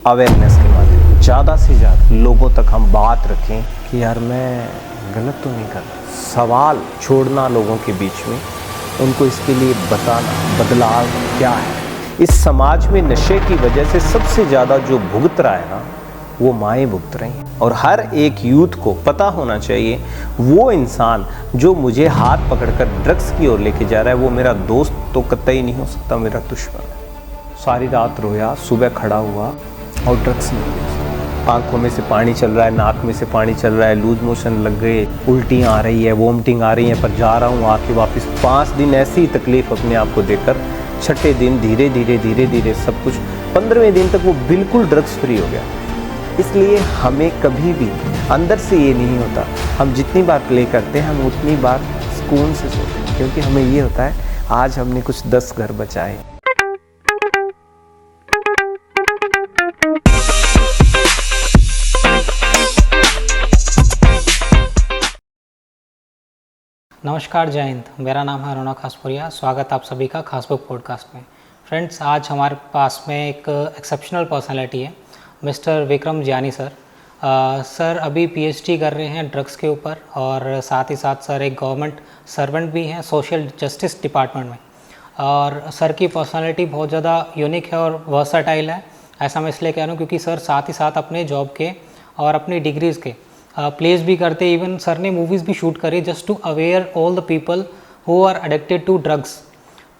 Awareness के माध्यम ज़्यादा से ज़्यादा लोगों तक हम बात रखें कि यार मैं गलत तो नहीं कर रहा। सवाल छोड़ना लोगों के बीच में, उनको इसके लिए बताना बदलाव क्या है। इस समाज में नशे की वजह से सबसे ज़्यादा जो भुगत रहा है ना, वो माएँ भुगत रही हैं। और हर एक यूथ को पता होना चाहिए वो इंसान जो मुझे हाथ पकड़कर ड्रग्स की ओर लेके जा रहा है वो मेरा दोस्त तो कतई नहीं हो सकता, मेरा दुश्मन है। सारी रात रोया, सुबह खड़ा हुआ और ड्रग्स नहीं लिया। आंखों में से पानी चल रहा है, नाक में से पानी चल रहा है, लूज मोशन लग गए, उल्टियाँ आ रही है, वोमिटिंग आ रही है, पर जा रहा हूँ आके वापस 5 दिन ऐसी तकलीफ़ अपने आप को देकर, छठे दिन धीरे धीरे सब कुछ, 15वें दिन तक वो बिल्कुल ड्रग्स फ्री हो गया। इसलिए हमें कभी भी अंदर से ये नहीं होता, हम जितनी बार प्ले करते हैं हम उतनी बार सुकून से सोते हैं, क्योंकि हमें ये होता है आज हमने कुछ 10 घर बचाए। नमस्कार, जय हिंद। मेरा नाम है रौनक खासपुरिया। स्वागत आप सभी का खासबुक पॉडकास्ट में। फ्रेंड्स, आज हमारे पास में एक एक्सेप्शनल पर्सनालिटी है, mister Vikram Jiyani sir. Sir अभी पीएचडी कर रहे हैं ड्रग्स के ऊपर और साथ ही साथ सर एक गवर्नमेंट सर्वेंट भी हैं सोशल जस्टिस डिपार्टमेंट में। और सर की पर्सनालिटी बहुत ज़्यादा यूनिक है और वर्सटाइल है। ऐसा मैं इसलिए कह रहा हूँ क्योंकि सर साथ ही साथ अपने जॉब के और अपनी डिग्रीज़ के प्लेस भी करते। इवन सर ने मूवीज़ भी शूट करी just to aware all the people who are addicted to drugs.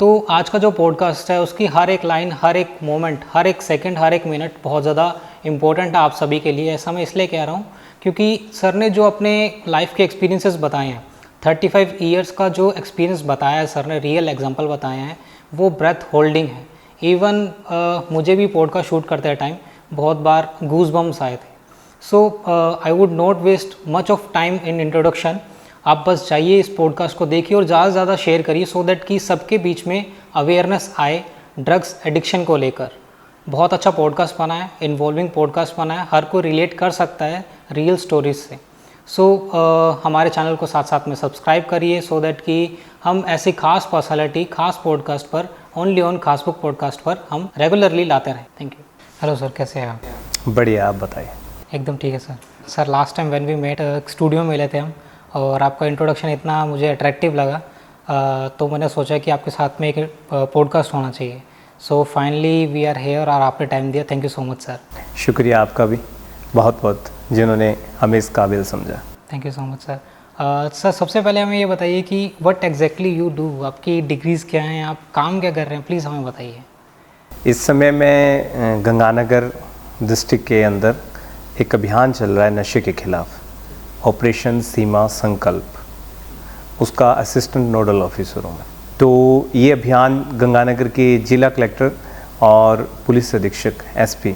तो आज का जो पॉडकास्ट है उसकी हर एक लाइन, हर एक मोमेंट, हर एक सेकंड, हर एक मिनट बहुत ज़्यादा इम्पोर्टेंट है आप सभी के लिए। ऐसा मैं इसलिए कह रहा हूँ क्योंकि सर ने जो अपने लाइफ के एक्सपीरियंसेस बताए हैं, 35 ईयर्स का जो एक्सपीरियंस बताया है सर ने, रियल एग्जाम्पल बताए हैं, वो ब्रेथ होल्डिंग है। इवन मुझे भी पॉडकास्ट शूट करते टाइम बहुत बार गूज बम्स आए थे। So I would not waste much of time in introduction. आप बस जाइए, इस पॉडकास्ट को देखिए और ज़्यादा से ज़्यादा शेयर करिए सो दैट कि सबके बीच में अवेयरनेस आए ड्रग्स एडिक्शन को लेकर। बहुत अच्छा पॉडकास्ट बना है, इन्वॉल्विंग पॉडकास्ट बना है, हर कोई रिलेट कर सकता है रियल स्टोरीज से। सो हमारे चैनल को साथ साथ में सब्सक्राइब करिए सो दैट कि हम ऐसी खास पर्सनैलिटी, खास पॉडकास्ट पर, ओनली ऑन खासबुक पॉडकास्ट पर हम रेगुलरली लाते रहें। Thank you. हेलो सर, कैसे हैं आप? बढ़िया, आप बताइए। एकदम ठीक है sir. Sir last time when we met studio में मिले थे हम, और आपका इंट्रोडक्शन इतना मुझे अट्रैक्टिव लगा, तो मैंने सोचा कि आपके साथ में एक पॉडकास्ट होना चाहिए। So finally we are here और आपने टाइम दिया। Thank you so much sir. शुक्रिया आपका भी बहुत बहुत, जिन्होंने हमें इस काबिल समझा। Thank you so much sir. Sir सबसे पहले हमें ये बताइए कि व्हाट एग्जैक्टली यू डू, आपकी डिग्रीज़ क्या हैं, आप काम क्या कर रहे हैं, प्लीज़ हमें बताइए। इस समय मैं गंगानगर डिस्ट्रिक्ट के अंदर एक अभियान चल रहा है नशे के खिलाफ, ऑपरेशन सीमा संकल्प, उसका असिस्टेंट नोडल ऑफिसर हूँ मैं। तो ये अभियान गंगानगर के जिला कलेक्टर और पुलिस अधीक्षक एसपी,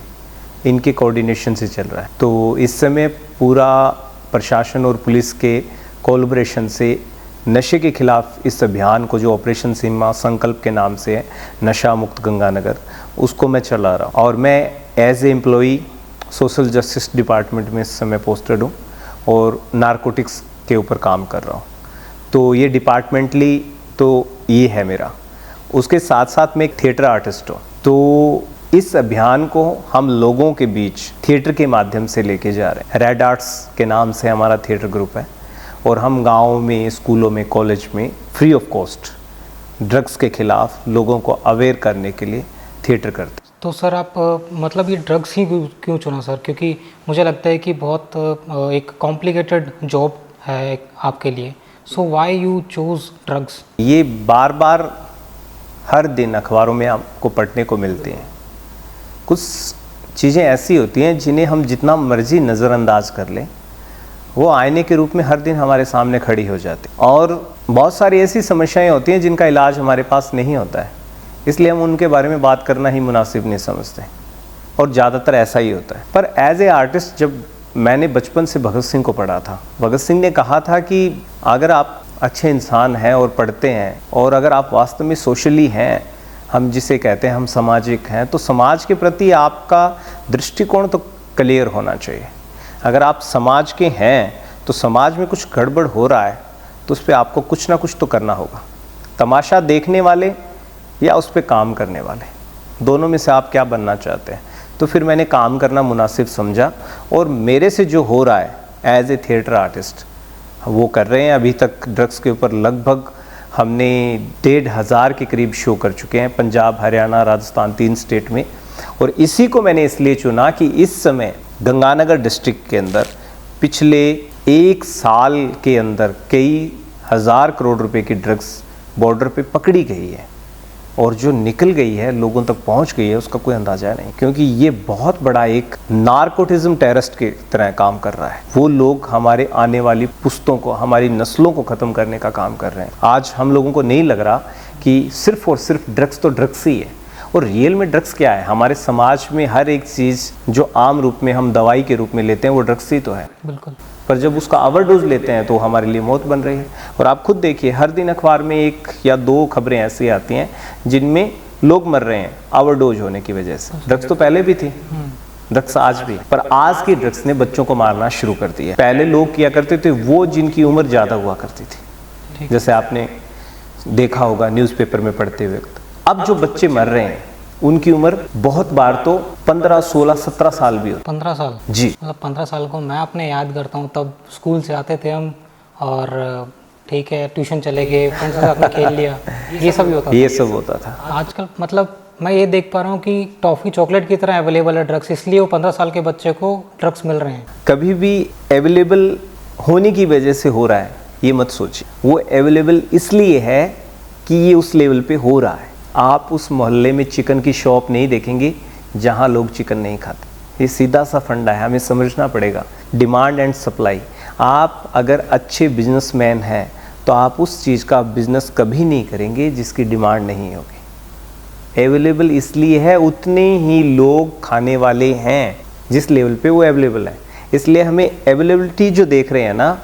इनके कोऑर्डिनेशन से चल रहा है। तो इस समय पूरा प्रशासन और पुलिस के कोलैबोरेशन से नशे के खिलाफ इस अभियान को, जो ऑपरेशन सीमा संकल्प के नाम से है, नशा मुक्त गंगानगर, उसको मैं चला रहा हूँ। और मैं as a employee social justice department में इस समय पोस्टेड हूँ और नारकोटिक्स के ऊपर काम कर रहा हूँ। तो ये डिपार्टमेंटली तो ये है मेरा। उसके साथ साथ मैं एक थिएटर आर्टिस्ट हूँ। तो इस अभियान को हम लोगों के बीच थिएटर के माध्यम से लेके जा रहे हैं। रेड आर्ट्स के नाम से हमारा थिएटर ग्रुप है और हम गाँव में, स्कूलों में, कॉलेज में फ्री ऑफ कॉस्ट ड्रग्स के खिलाफ लोगों को अवेयर करने के लिए थिएटर करते हैं। तो सर आप मतलब ये ड्रग्स ही क्यों चुना सर? क्योंकि मुझे लगता है कि बहुत एक कॉम्प्लिकेटेड जॉब है आपके लिए। So why you choose drugs? ये बार बार हर दिन अखबारों में आपको पढ़ने को मिलती हैं। कुछ चीज़ें ऐसी होती हैं जिन्हें हम जितना मर्जी नज़रअंदाज कर लें, वो आईने के रूप में हर दिन हमारे सामने खड़ी हो जाती। और बहुत सारी ऐसी समस्याएं होती हैं जिनका इलाज हमारे पास नहीं होता है, इसलिए हम उनके बारे में बात करना ही मुनासिब नहीं समझते, और ज़्यादातर ऐसा ही होता है। पर एज ए आर्टिस्ट, जब मैंने बचपन से भगत सिंह को पढ़ा था, भगत सिंह ने कहा था कि अगर आप अच्छे इंसान हैं और पढ़ते हैं, और अगर आप वास्तव में सोशली हैं, हम जिसे कहते हैं हम सामाजिक हैं, तो समाज के प्रति आपका दृष्टिकोण तो क्लियर होना चाहिए। अगर आप समाज के हैं तो समाज में कुछ गड़बड़ हो रहा है तो उस पर आपको कुछ ना कुछ तो करना होगा। तमाशा देखने वाले या उस पर काम करने वाले, दोनों में से आप क्या बनना चाहते हैं? तो फिर मैंने काम करना मुनासिब समझा और मेरे से जो हो रहा है एज ए थिएटर आर्टिस्ट वो कर रहे हैं। अभी तक ड्रग्स के ऊपर लगभग हमने 1,500 के करीब शो कर चुके हैं, पंजाब, हरियाणा, राजस्थान, 3 स्टेट में। और इसी को मैंने इसलिए चुना कि इस समय गंगानगर डिस्ट्रिक्ट के अंदर पिछले 1 साल के अंदर कई हज़ार करोड़ रुपए की ड्रग्स बॉर्डर पे पकड़ी गई है और जो निकल गई है, लोगों तक पहुंच गई है, उसका कोई अंदाजा नहीं, क्योंकि ये बहुत बड़ा एक नारकोटिज्म टेररिस्ट के तरह काम कर रहा है। वो लोग हमारे आने वाली पुश्तों को, हमारी नस्लों को ख़त्म करने का काम कर रहे हैं। आज हम लोगों को नहीं लग रहा कि सिर्फ और सिर्फ ड्रग्स तो ड्रग्स ही है, और रियल में ड्रग्स क्या है। हमारे समाज में हर एक चीज़ जो आम रूप में हम दवाई के रूप में लेते हैं वो ड्रग्स ही तो है। बिल्कुल। पर जब उसका ओवरडोज लेते हैं तो हमारे लिए मौत बन रही है। और आप खुद देखिए, हर दिन अखबार में 1 या 2 खबरें ऐसी आती हैं जिनमें लोग मर रहे हैं ओवरडोज होने की वजह से। ड्रग्स तो पहले भी थी, ड्रग्स आज भी, पर आज की ड्रग्स ने बच्चों को मारना शुरू कर दिया। पहले लोग किया करते थे वो जिनकी उम्र ज़्यादा हुआ करती थी, जैसे आपने देखा होगा न्यूज़पेपर में पढ़ते हुए। अब जो बच्चे मर रहे हैं उनकी उम्र बहुत बार तो 15, 16, 17 साल भी होती। 15 साल जी। मतलब 15 साल को मैं अपने याद करता हूँ, तब स्कूल से आते थे हम और ठीक है ट्यूशन चले गए, फ्रेंड्स के साथ में खेल लिया, ये सब ही होता था। ये सब होता था। आजकल मतलब मैं ये देख पा रहा हूँ कि टॉफ़ी चॉकलेट की तरह अवेलेबल है ड्रग्स, इसलिए वो 15 साल के बच्चे को ड्रग्स मिल रहे हैं। कभी भी अवेलेबल होने की वजह से हो रहा है ये मत सोचिए, वो अवेलेबल इसलिए है कि ये उस लेवल पे हो रहा है। आप उस मोहल्ले में चिकन की शॉप नहीं देखेंगे जहाँ लोग चिकन नहीं खाते। ये सीधा सा फंडा है, हमें समझना पड़ेगा, डिमांड एंड सप्लाई। आप अगर अच्छे बिजनेसमैन हैं तो आप उस चीज़ का बिजनेस कभी नहीं करेंगे जिसकी डिमांड नहीं होगी। अवेलेबल इसलिए है, उतने ही लोग खाने वाले हैं जिस लेवल पे वो अवेलेबल है। इसलिए हमें अवेलेबिलिटी जो देख रहे हैं ना,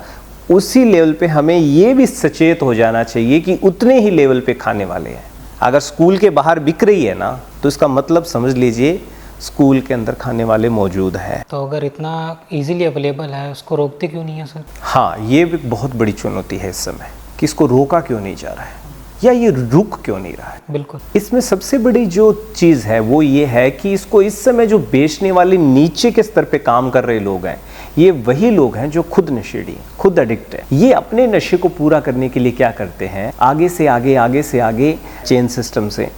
उसी लेवल पे हमें ये भी सचेत हो जाना चाहिए कि उतने ही लेवल पे खाने वाले हैं। अगर स्कूल के बाहर बिक रही है ना, तो इसका मतलब समझ लीजिए स्कूल के अंदर खाने वाले मौजूद हैं। तो अगर इतना इजीली अवेलेबल है, उसको रोकते क्यों नहीं है सर? हाँ, ये भी बहुत बड़ी चुनौती है इस समय कि इसको रोका क्यों नहीं जा रहा है या ये रुक क्यों नहीं रहा है। बिल्कुल। इसमें सबसे बड़ी जो चीज़ है वो ये है कि इसको इस समय जो बेचने वाले नीचे के स्तर पे काम कर रहे लोग हैं, ये वही लोग हैं जो खुद नशेड़ी, खुद एडिक्ट है। ये अपने नशे को पूरा करने के लिए क्या करते हैं, आगे से आगे चेन सिस्टम से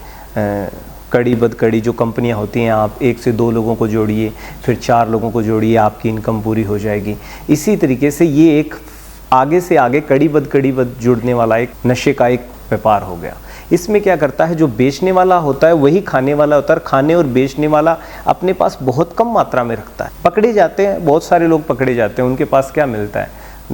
कड़ी बद कड़ी जो कंपनियां होती हैं, आप 1 से 2 लोगों को जोड़िए, फिर 4 लोगों को जोड़िए, आपकी इनकम पूरी हो जाएगी। इसी तरीके से ये एक आगे से आगे कड़ी बद जुड़ने वाला एक नशे का एक व्यापार हो गया। इसमें क्या करता है, जो बेचने वाला होता है वही खाने वाला होता है। खाने और बेचने वाला अपने पास बहुत कम मात्रा में रखता है। पकड़े जाते हैं, बहुत सारे लोग पकड़े जाते हैं, उनके पास क्या मिलता है,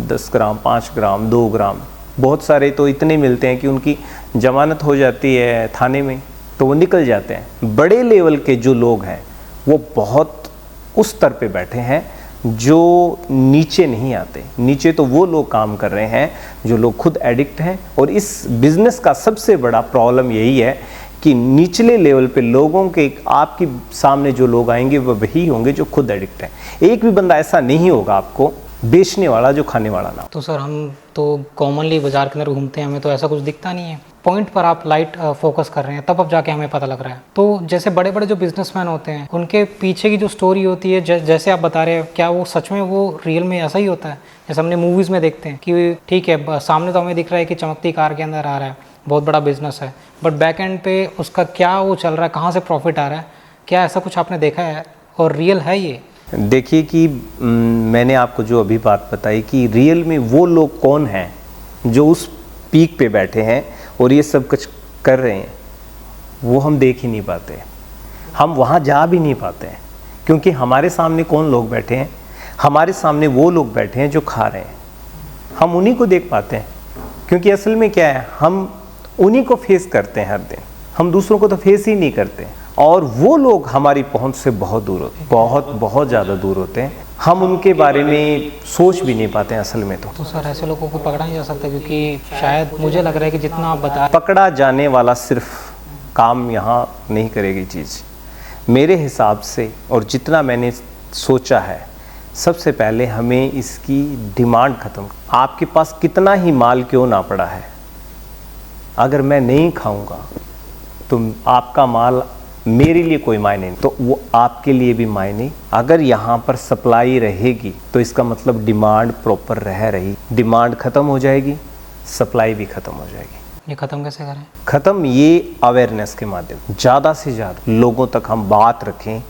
10 ग्राम, 5 ग्राम, 2 ग्राम, बहुत सारे तो इतने मिलते हैं कि उनकी जमानत हो जाती है थाने में, तो वो निकल जाते हैं। बड़े लेवल के जो लोग हैं वो बहुत उस स्तर पे बैठे हैं जो नीचे नहीं आते। नीचे तो वो लोग काम कर रहे हैं जो लोग खुद एडिक्ट हैं। और इस बिज़नेस का सबसे बड़ा प्रॉब्लम यही है कि निचले लेवल पे लोगों के आपके सामने जो लोग आएंगे वो वही होंगे जो खुद एडिक्ट हैं। एक भी बंदा ऐसा नहीं होगा आपको बेचने वाला जो खाने वाला ना हो। तो सर हम तो कॉमनली बाजार के अंदर घूमते हैं, हमें तो ऐसा कुछ दिखता नहीं है। पॉइंट पर आप लाइट फोकस कर रहे हैं, तब अब जाके हमें पता लग रहा है। तो जैसे बड़े बड़े जो बिजनेसमैन होते हैं, उनके पीछे की जो स्टोरी होती है, जैसे आप बता रहे हैं, क्या वो सच में वो रियल में ऐसा ही होता है जैसे हमने मूवीज़ में देखते हैं कि ठीक है सामने तो हमें दिख रहा है कि चमकती कार के अंदर आ रहा है, बहुत बड़ा बिजनेस है, बट बैक एंड पे उसका क्या वो चल रहा है, कहाँ से प्रॉफिट आ रहा है, क्या ऐसा कुछ आपने देखा है और रियल है ये? देखिए कि मैंने आपको जो अभी बात बताई कि रियल में वो लोग कौन हैं जो उस पीक पे बैठे हैं और ये सब कुछ कर रहे हैं, वो हम देख ही नहीं पाते, हम वहाँ जा भी नहीं पाते हैं। क्योंकि हमारे सामने कौन लोग बैठे हैं, हमारे सामने वो लोग बैठे हैं जो खा रहे हैं, हम उन्हीं को देख पाते हैं। क्योंकि असल में क्या है, हम उन्हीं को फेस करते हैं हर दिन, हम दूसरों को तो फेस ही नहीं करते। और वो लोग हमारी पहुंच से बहुत दूर होते हैं, बहुत ज़्यादा दूर होते हैं। हम उनके बारे में सोच भी नहीं पाते हैं असल में। तो सर ऐसे लोगों को पकड़ा नहीं जा सकता, क्योंकि शायद मुझे लग रहा है कि जितना आप बता, पकड़ा जाने वाला सिर्फ काम यहाँ नहीं करेगी चीज़ मेरे हिसाब से। और जितना मैंने सोचा है, सबसे पहले हमें इसकी डिमांड ख़त्म। आपके पास कितना ही माल क्यों ना पड़ा है, अगर मैं नहीं खाऊंगा तो आपका माल मेरे लिए कोई मायने नहीं। तो वो आपके लिए भी मायने, अगर यहाँ पर सप्लाई रहेगी तो इसका मतलब डिमांड प्रॉपर रह रही, डिमांड खत्म हो जाएगी, सप्लाई भी खत्म हो जाएगी। ये ख़त्म कैसे करें? ख़त्म ये अवेयरनेस के माध्यम, ज़्यादा से ज़्यादा लोगों तक हम बात रखें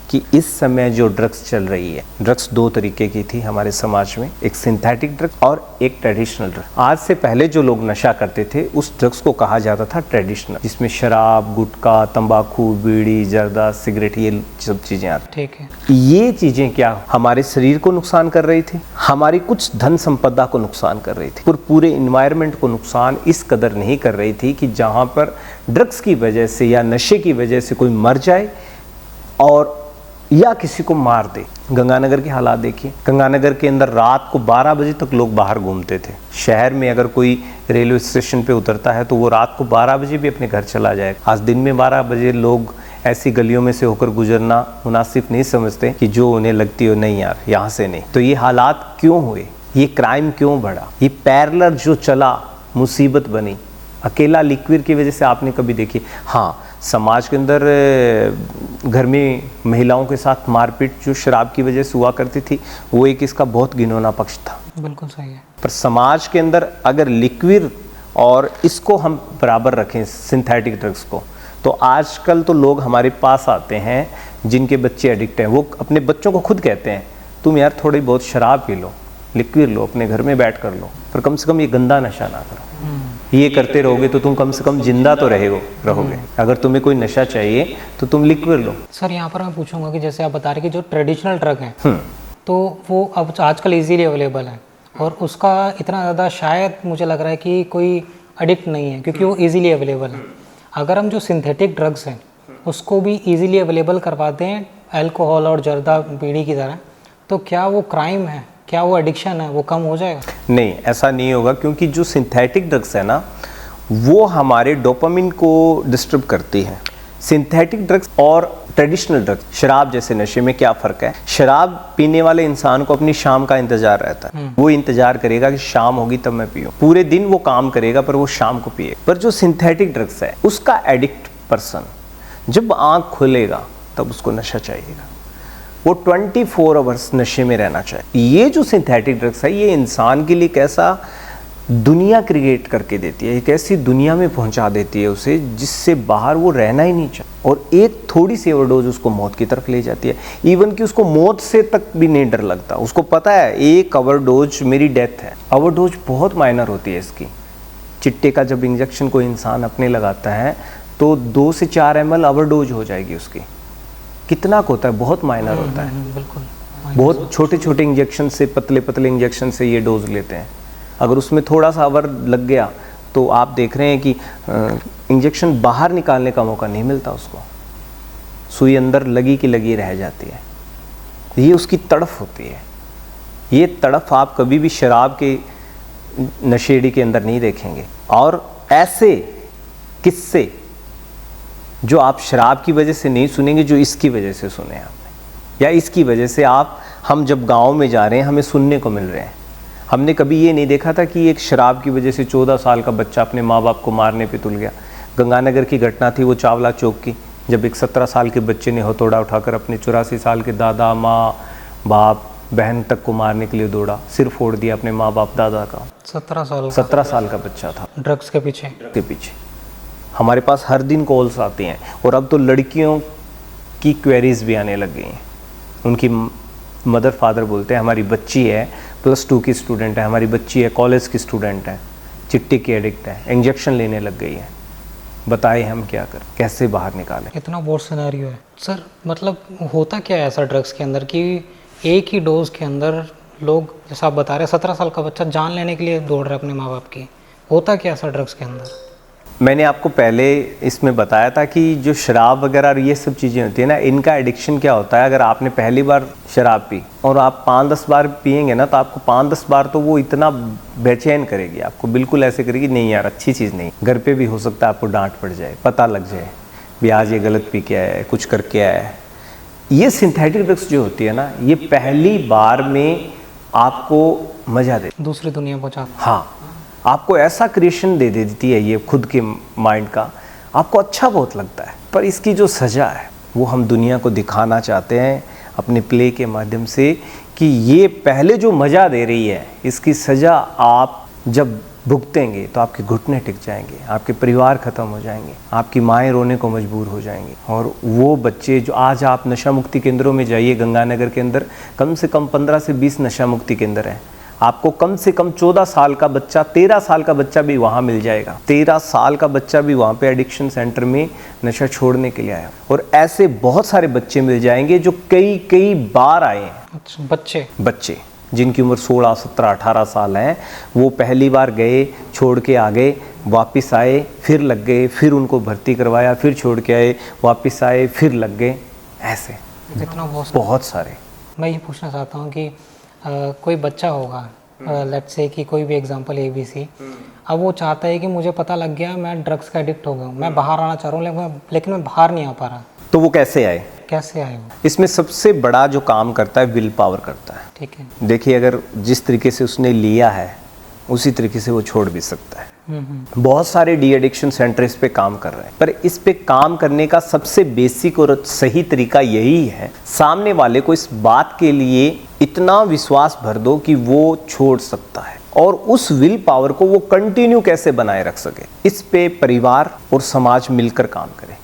कि इस समय जो ड्रग्स चल रही है, ड्रग्स दो तरीके की थी हमारे समाज में, एक सिंथेटिक ड्रग और एक ट्रेडिशनल ड्रग। आज से पहले जो लोग नशा करते थे उस ड्रग्स को कहा जाता था ट्रेडिशनल, जिसमें शराब, गुटखा, तंबाकू, बीड़ी, जर्दा, सिगरेट, ये सब चीज़ें आती। ठीक है। ये चीज़ें क्या हमारे शरीर को नुकसान कर रही थी, हमारी कुछ धन संपदा को नुकसान कर रही थी, और पूरे इन्वायरमेंट को नुकसान इस कदर नहीं कर रही थी कि जहाँ पर ड्रग्स की वजह से या नशे की वजह से कोई मर जाए और या किसी को मार दे। गंगानगर के हालात देखिए, गंगानगर के अंदर रात को 12 बजे तक लोग बाहर घूमते थे। शहर में अगर कोई रेलवे स्टेशन पे उतरता है तो वो रात को 12 बजे भी अपने घर चला जाए। आज दिन में 12 बजे लोग ऐसी गलियों में से होकर गुजरना मुनासिब नहीं समझते कि जो उन्हें लगती हो, नहीं यार यहाँ से नहीं। तो ये हालात क्यों हुए, ये क्राइम क्यों बढ़ा, ये पैरेलल जो चला मुसीबत बनी। अकेला लिक्विड की वजह से आपने कभी देखी? हाँ, समाज के अंदर घर में महिलाओं के साथ मारपीट जो शराब की वजह से हुआ करती थी, वो एक इसका बहुत घिनौना पक्ष था। बिल्कुल सही है। पर समाज के अंदर अगर लिक्विड और इसको हम बराबर रखें, सिंथेटिक ड्रग्स को, तो आजकल तो लोग हमारे पास आते हैं जिनके बच्चे एडिक्ट हैं, वो अपने बच्चों को खुद कहते हैं तुम यार थोड़ी बहुत शराब पी लो, लिक्विड लो, अपने घर में बैठ कर लो, पर कम से कम ये गंदा नशा ना करो। ये करते रहोगे तो तुम कम से कम जिंदा तो रहोगे। अगर तुम्हें कोई नशा चाहिए तो तुम लिक्विड लो। सर यहाँ पर मैं पूछूंगा कि जैसे आप बता रहे कि जो ट्रेडिशनल ड्रग है तो वो अब आजकल इजीली अवेलेबल है और उसका इतना ज़्यादा शायद मुझे लग रहा है कि कोई एडिक्ट नहीं है क्योंकि वो इजीली अवेलेबल है। अगर हम जो सिंथेटिक ड्रग्स हैं उसको भी इजीली अवेलेबल करवाते हैं अल्कोहल और जर्दा, बीड़ी की तरह, तो क्या वो क्राइम है, क्या वो एडिक्शन है, वो कम हो जाएगा? नहीं, ऐसा नहीं होगा, क्योंकि जो सिंथेटिक ड्रग्स है ना वो हमारे डोपामिन को डिस्टर्ब करती है। सिंथेटिक ड्रग्स और ट्रेडिशनल ड्रग्स, शराब जैसे नशे में क्या फ़र्क है? शराब पीने वाले इंसान को अपनी शाम का इंतजार रहता है, वो इंतजार करेगा कि शाम होगी तब मैं पीऊँ। पूरे दिन वो काम करेगा पर वो शाम को पिए। पर जो सिंथेटिक ड्रग्स है उसका एडिक्ट पर्सन जब आँख खुलेगा तब उसको नशा चाहिएगा, वो 24 आवर्स नशे में रहना चाहिए। ये जो सिंथेटिक ड्रग्स है ये इंसान के लिए कैसा दुनिया क्रिएट करके देती है, एक ऐसी दुनिया में पहुंचा देती है उसे जिससे बाहर वो रहना ही नहीं चाहता, और एक थोड़ी सी ओवरडोज उसको मौत की तरफ ले जाती है। इवन कि उसको मौत से तक भी नहीं डर लगता, उसको पता है एक ओवरडोज मेरी डेथ है। ओवरडोज बहुत माइनर होती है इसकी। चिट्टे का जब इंजेक्शन कोई इंसान अपने लगाता है तो 2 से 4 ml ओवरडोज हो जाएगी उसकी। कितना होता है, बहुत माइनर होता है। बिल्कुल, बहुत छोटे छोटे इंजेक्शन से, पतले पतले इंजेक्शन से ये डोज लेते हैं। अगर उसमें थोड़ा सा आवर लग गया तो आप देख रहे हैं कि इंजेक्शन बाहर निकालने का मौका नहीं मिलता उसको, सुई अंदर लगी की लगी रह जाती है। ये उसकी तड़फ होती है। ये तड़फ आप कभी भी शराब के नशेड़ी के अंदर नहीं देखेंगे। और ऐसे किस्से जो आप शराब की वजह से नहीं सुनेंगे, जो इसकी वजह से सुने आपने, या इसकी वजह से हम जब गांव में जा रहे हैं हमें सुनने को मिल रहे हैं। हमने कभी ये नहीं देखा था कि एक शराब की वजह से 14 साल का बच्चा अपने माँ बाप को मारने पे तुल गया। गंगानगर की घटना थी वो चावला चौक की, जब एक 17 साल के बच्चे ने हथौड़ा उठाकर अपने 84 साल के दादा, माँ, बाप, बहन तक को मारने के लिए दौड़ा, सिर फोड़ दिया अपने माँ बाप दादा का। 17 साल का बच्चा था ड्रग्स के पीछे। हमारे पास हर दिन कॉल्स आती हैं, और अब तो लड़कियों की क्वेरीज भी आने लग गई हैं। उनकी मदर फादर बोलते हैं हमारी बच्ची है +2 की स्टूडेंट है, हमारी बच्ची है कॉलेज की स्टूडेंट है, चिट्टी की एडिक्ट है, इंजेक्शन लेने लग गई है, बताइए हम क्या करें, कैसे बाहर निकालें? इतना बोर्ड सिनेरियो है सर। मतलब होता क्या है ऐसा ड्रग्स के अंदर कि एक ही डोज के अंदर लोग, जैसा आप बता रहे हैं 17 साल का बच्चा जान लेने के लिए दौड़ रहा है अपने माँ बाप की, होता क्या ऐसा ड्रग्स के अंदर? मैंने आपको पहले इसमें बताया था कि जो शराब वगैरह और ये सब चीज़ें होती है ना, इनका एडिक्शन क्या होता है, अगर आपने पहली बार शराब पी और आप 5-10 बार पिएंगे ना, तो आपको 5-10 बार तो वो इतना बेचैन करेगी, आपको बिल्कुल ऐसे करेगी नहीं यार अच्छी चीज़ नहीं। घर पे भी हो सकता है आपको डांट पड़ जाए, पता लग जाए भी आज ये गलत पी के आया है, कुछ करके आया है। ये सिंथेटिक ड्रग्स जो होती है ना, ये पहली बार में आपको मज़ा दे, दूसरी दुनिया पहुँचा। हाँ, आपको ऐसा क्रिएशन दे देती है ये खुद के माइंड का, आपको अच्छा बहुत लगता है। पर इसकी जो सज़ा है वो हम दुनिया को दिखाना चाहते हैं अपने प्ले के माध्यम से कि ये पहले जो मज़ा दे रही है, इसकी सज़ा आप जब भुगतेंगे तो आपके घुटने टिक जाएंगे, आपके परिवार ख़त्म हो जाएंगे, आपकी माएँ रोने को मजबूर हो जाएंगी। और वो बच्चे जो आज आप नशा मुक्ति केंद्रों में जाइए, गंगानगर के अंदर कम से कम 15 से 20 नशा मुक्ति केंद्र हैं। आपको कम से कम 14 साल का बच्चा, 13 साल का बच्चा भी वहाँ मिल जाएगा। 13 साल का बच्चा भी वहाँ पे एडिक्शन सेंटर में नशा छोड़ने के लिए आया। और ऐसे बहुत सारे बच्चे मिल जाएंगे जो कई बार आए हैं। अच्छा, बच्चे जिनकी उम्र 16, 17, 18 साल है, वो पहली बार गए, छोड़ के आ गए, वापस आए, फिर लग गए, फिर उनको भर्ती करवाया, फिर छोड़ के आए, वापस आए, फिर लग गए। ऐसे कितना बहुत सारे। मैं ये पूछना चाहता हूँ कि कोई बच्चा होगा, लेट्स से कि कोई भी एग्जांपल ABC, अब वो चाहता है कि मुझे पता लग गया मैं ड्रग्स का एडिक्ट हो गया हूँ, मैं बाहर आना चाह रहा हूँ लेकिन मैं बाहर नहीं आ पा रहा, तो वो कैसे आए? कैसे आए वो? इसमें सबसे बड़ा जो काम करता है विल पावर करता है। ठीक है। देखिए, अगर जिस तरीके से उसने लिया है उसी तरीके से वो छोड़ भी सकता है। बहुत सारे डी एडिक्शन सेंटर इस पे काम कर रहे हैं, पर इस पे काम करने का सबसे बेसिक और सही तरीका यही है, सामने वाले को इस बात के लिए इतना विश्वास भर दो कि वो छोड़ सकता है, और उस विल पावर को वो कंटिन्यू कैसे बनाए रख सके, इस पे परिवार और समाज मिलकर काम करे।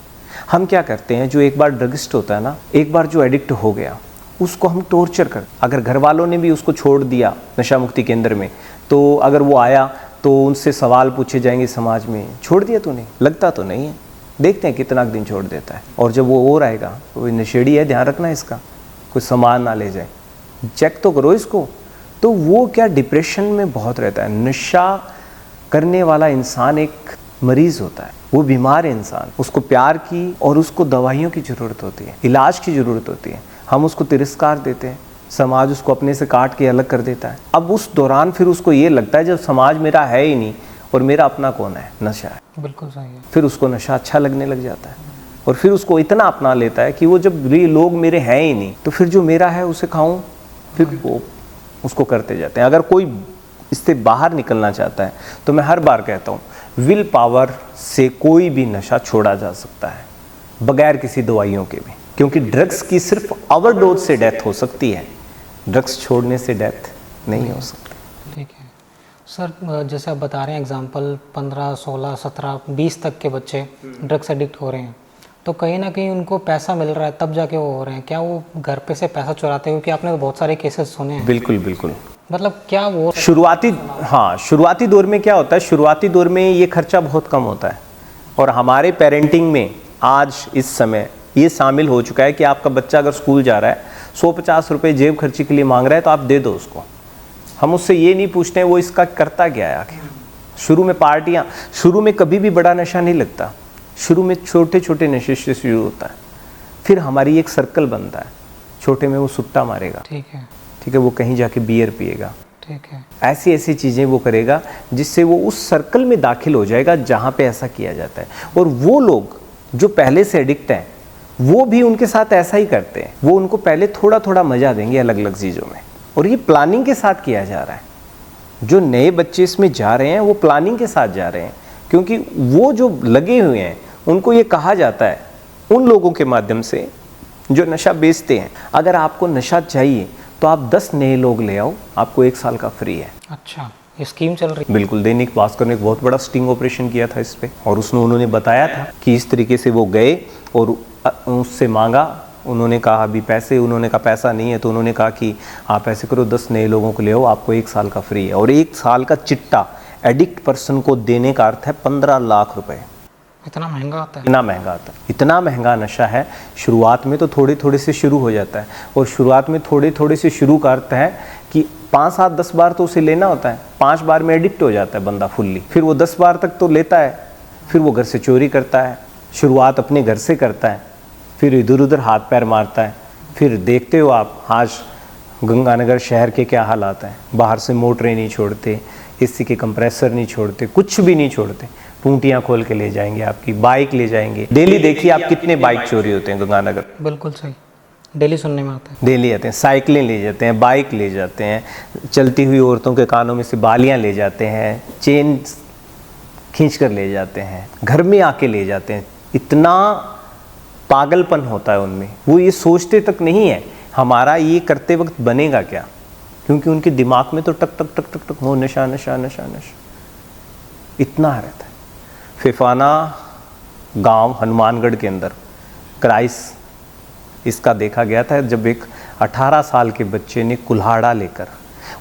हम क्या करते हैं, जो एक बार ड्रगिस्ट होता है ना, एक बार जो एडिक्ट हो गया, उसको हम टॉर्चर कर, अगर घर वालों ने भी उसको छोड़ दिया नशा मुक्ति केंद्र में, तो अगर वो आया तो उनसे सवाल पूछे जाएंगे समाज में, छोड़ दिया तूने? लगता तो नहीं है, देखते हैं कितना दिन छोड़ देता है। और जब वो और आएगा तो नशेड़ी है, ध्यान रखना इसका, कोई सामान ना ले जाए, चेक तो करो इसको। तो वो क्या डिप्रेशन में बहुत रहता है। नशा करने वाला इंसान एक मरीज़ होता है, वो बीमार है इंसान, उसको प्यार की और उसको दवाइयों की ज़रूरत होती है, इलाज की ज़रूरत होती है। हम उसको तिरस्कार देते हैं, समाज उसको अपने से काट के अलग कर देता है। अब उस दौरान फिर उसको ये लगता है जब समाज मेरा है ही नहीं और मेरा अपना कौन है, नशा है। बिल्कुल सही है। फिर उसको नशा अच्छा लगने लग जाता है और फिर उसको इतना अपना लेता है कि वो जब ये लोग मेरे हैं ही नहीं तो फिर जो मेरा है उसे खाऊं, फिर वो उसको करते जाते हैं। अगर कोई इससे बाहर निकलना चाहता है तो मैं हर बार कहता हूँ, विल पावर से कोई भी नशा छोड़ा जा सकता है बगैर किसी दवाइयों के भी, क्योंकि ड्रग्स की सिर्फ ओवरडोज से डेथ हो सकती है, ड्रग्स छोड़ने से डेथ नहीं हो सकती। ठीक है सर, जैसे आप बता रहे हैं एग्जांपल 15, 16, 17, 20 तक के बच्चे ड्रग्स एडिक्ट हो रहे हैं, तो कहीं ना कहीं उनको पैसा मिल रहा है तब जाके वो हो रहे हैं, क्या वो घर पे से पैसा चुराते हैं? क्योंकि आपने तो बहुत सारे केसेस सुने हैं। बिल्कुल बिल्कुल। मतलब क्या वो शुरुआती दौर में क्या होता है, शुरुआती दौर में ये खर्चा बहुत कम होता है, और हमारे पेरेंटिंग में आज इस समय ये शामिल हो चुका है कि आपका बच्चा अगर स्कूल जा रहा है 150 रुपये जेब खर्ची के लिए मांग रहा है तो आप दे दो उसको। हम उससे ये नहीं पूछते हैं वो इसका करता क्या है आखिर। शुरू में पार्टियाँ, शुरू में कभी भी बड़ा नशा नहीं लगता, शुरू में छोटे छोटे नशे से शुरू होता है, फिर हमारी एक सर्कल बनता है, छोटे में वो सुट्टा मारेगा, ठीक है, वो कहीं जाके बियर पिएगा, ठीक है, ऐसी ऐसी चीज़ें वो करेगा जिससे वो उस सर्कल में दाखिल हो जाएगा जहाँ पे ऐसा किया जाता है। और वो लोग जो पहले से एडिक्ट हैं वो भी उनके साथ ऐसा ही करते हैं, वो उनको पहले थोड़ा थोड़ा मज़ा देंगे अलग अलग चीज़ों में, और ये प्लानिंग के साथ किया जा रहा है। जो नए बच्चे इसमें जा रहे हैं वो प्लानिंग के साथ जा रहे हैं, क्योंकि वो जो लगे हुए हैं उनको ये कहा जाता है उन लोगों के माध्यम से जो नशा बेचते हैं, अगर आपको नशा चाहिए तो आप 10 नए लोग ले आओ, आपको 1 साल का फ्री है। अच्छा, ये स्कीम चल रही है। बिल्कुल, दैनिक भास्कर ने एक बहुत बड़ा स्टिंग ऑपरेशन किया था इस पे, और उन्होंने बताया था कि इस तरीके से वो गए और उससे मांगा, उन्होंने कहा अभी पैसे, उन्होंने कहा पैसा नहीं है, तो उन्होंने कहा कि आप ऐसे करो 10 नए लोगों को ले आओ, आपको 1 साल का फ्री है। और 1 साल का चिट्टा एडिक्ट पर्सन को देने का अर्थ है 15 लाख रुपए। इतना महंगा होता है? इतना महंगा आता है, इतना महंगा नशा है। शुरुआत में तो थोड़े थोड़े से शुरू हो जाता है, और शुरुआत में थोड़े थोड़े से शुरू का अर्थ है कि 5, 7, 10 बार तो उसे लेना होता है, 5 बार में एडिक्ट हो जाता है बंदा फुल्ली, फिर वो 10 बार तक तो लेता है, फिर वो घर से चोरी करता है, शुरुआत अपने घर से करता है, फिर इधर उधर हाथ पैर मारता है, फिर देखते हो आप आज गंगानगर शहर के क्या हालात हैं, बाहर से मोटरें नहीं छोड़ते, एसी के कंप्रेसर नहीं छोड़ते, कुछ भी नहीं छोड़ते, टूटियाँ खोल के ले जाएंगे, आपकी बाइक ले जाएंगे। डेली देखिए आप कितने बाइक चोरी होते हैं गंगानगर। बिल्कुल सही, डेली सुनने में आता है। डेली आते हैं, साइकिलें ले जाते हैं, बाइक ले जाते हैं, चलती हुई औरतों के कानों में से बालियाँ ले जाते हैं, चेन खींच कर ले जाते हैं, घर में आके ले जाते हैं। इतना पागलपन होता है उनमें, वो ये सोचते तक नहीं है हमारा ये करते वक्त बनेगा क्या, क्योंकि उनके दिमाग में तो टक टक टक टक टक वो नशा नशा नशा नशा इतना रहता है। फिफाना गांव हनुमानगढ़ के अंदर क्राइस इसका देखा गया था, जब एक 18 साल के बच्चे ने कुल्हाड़ा लेकर,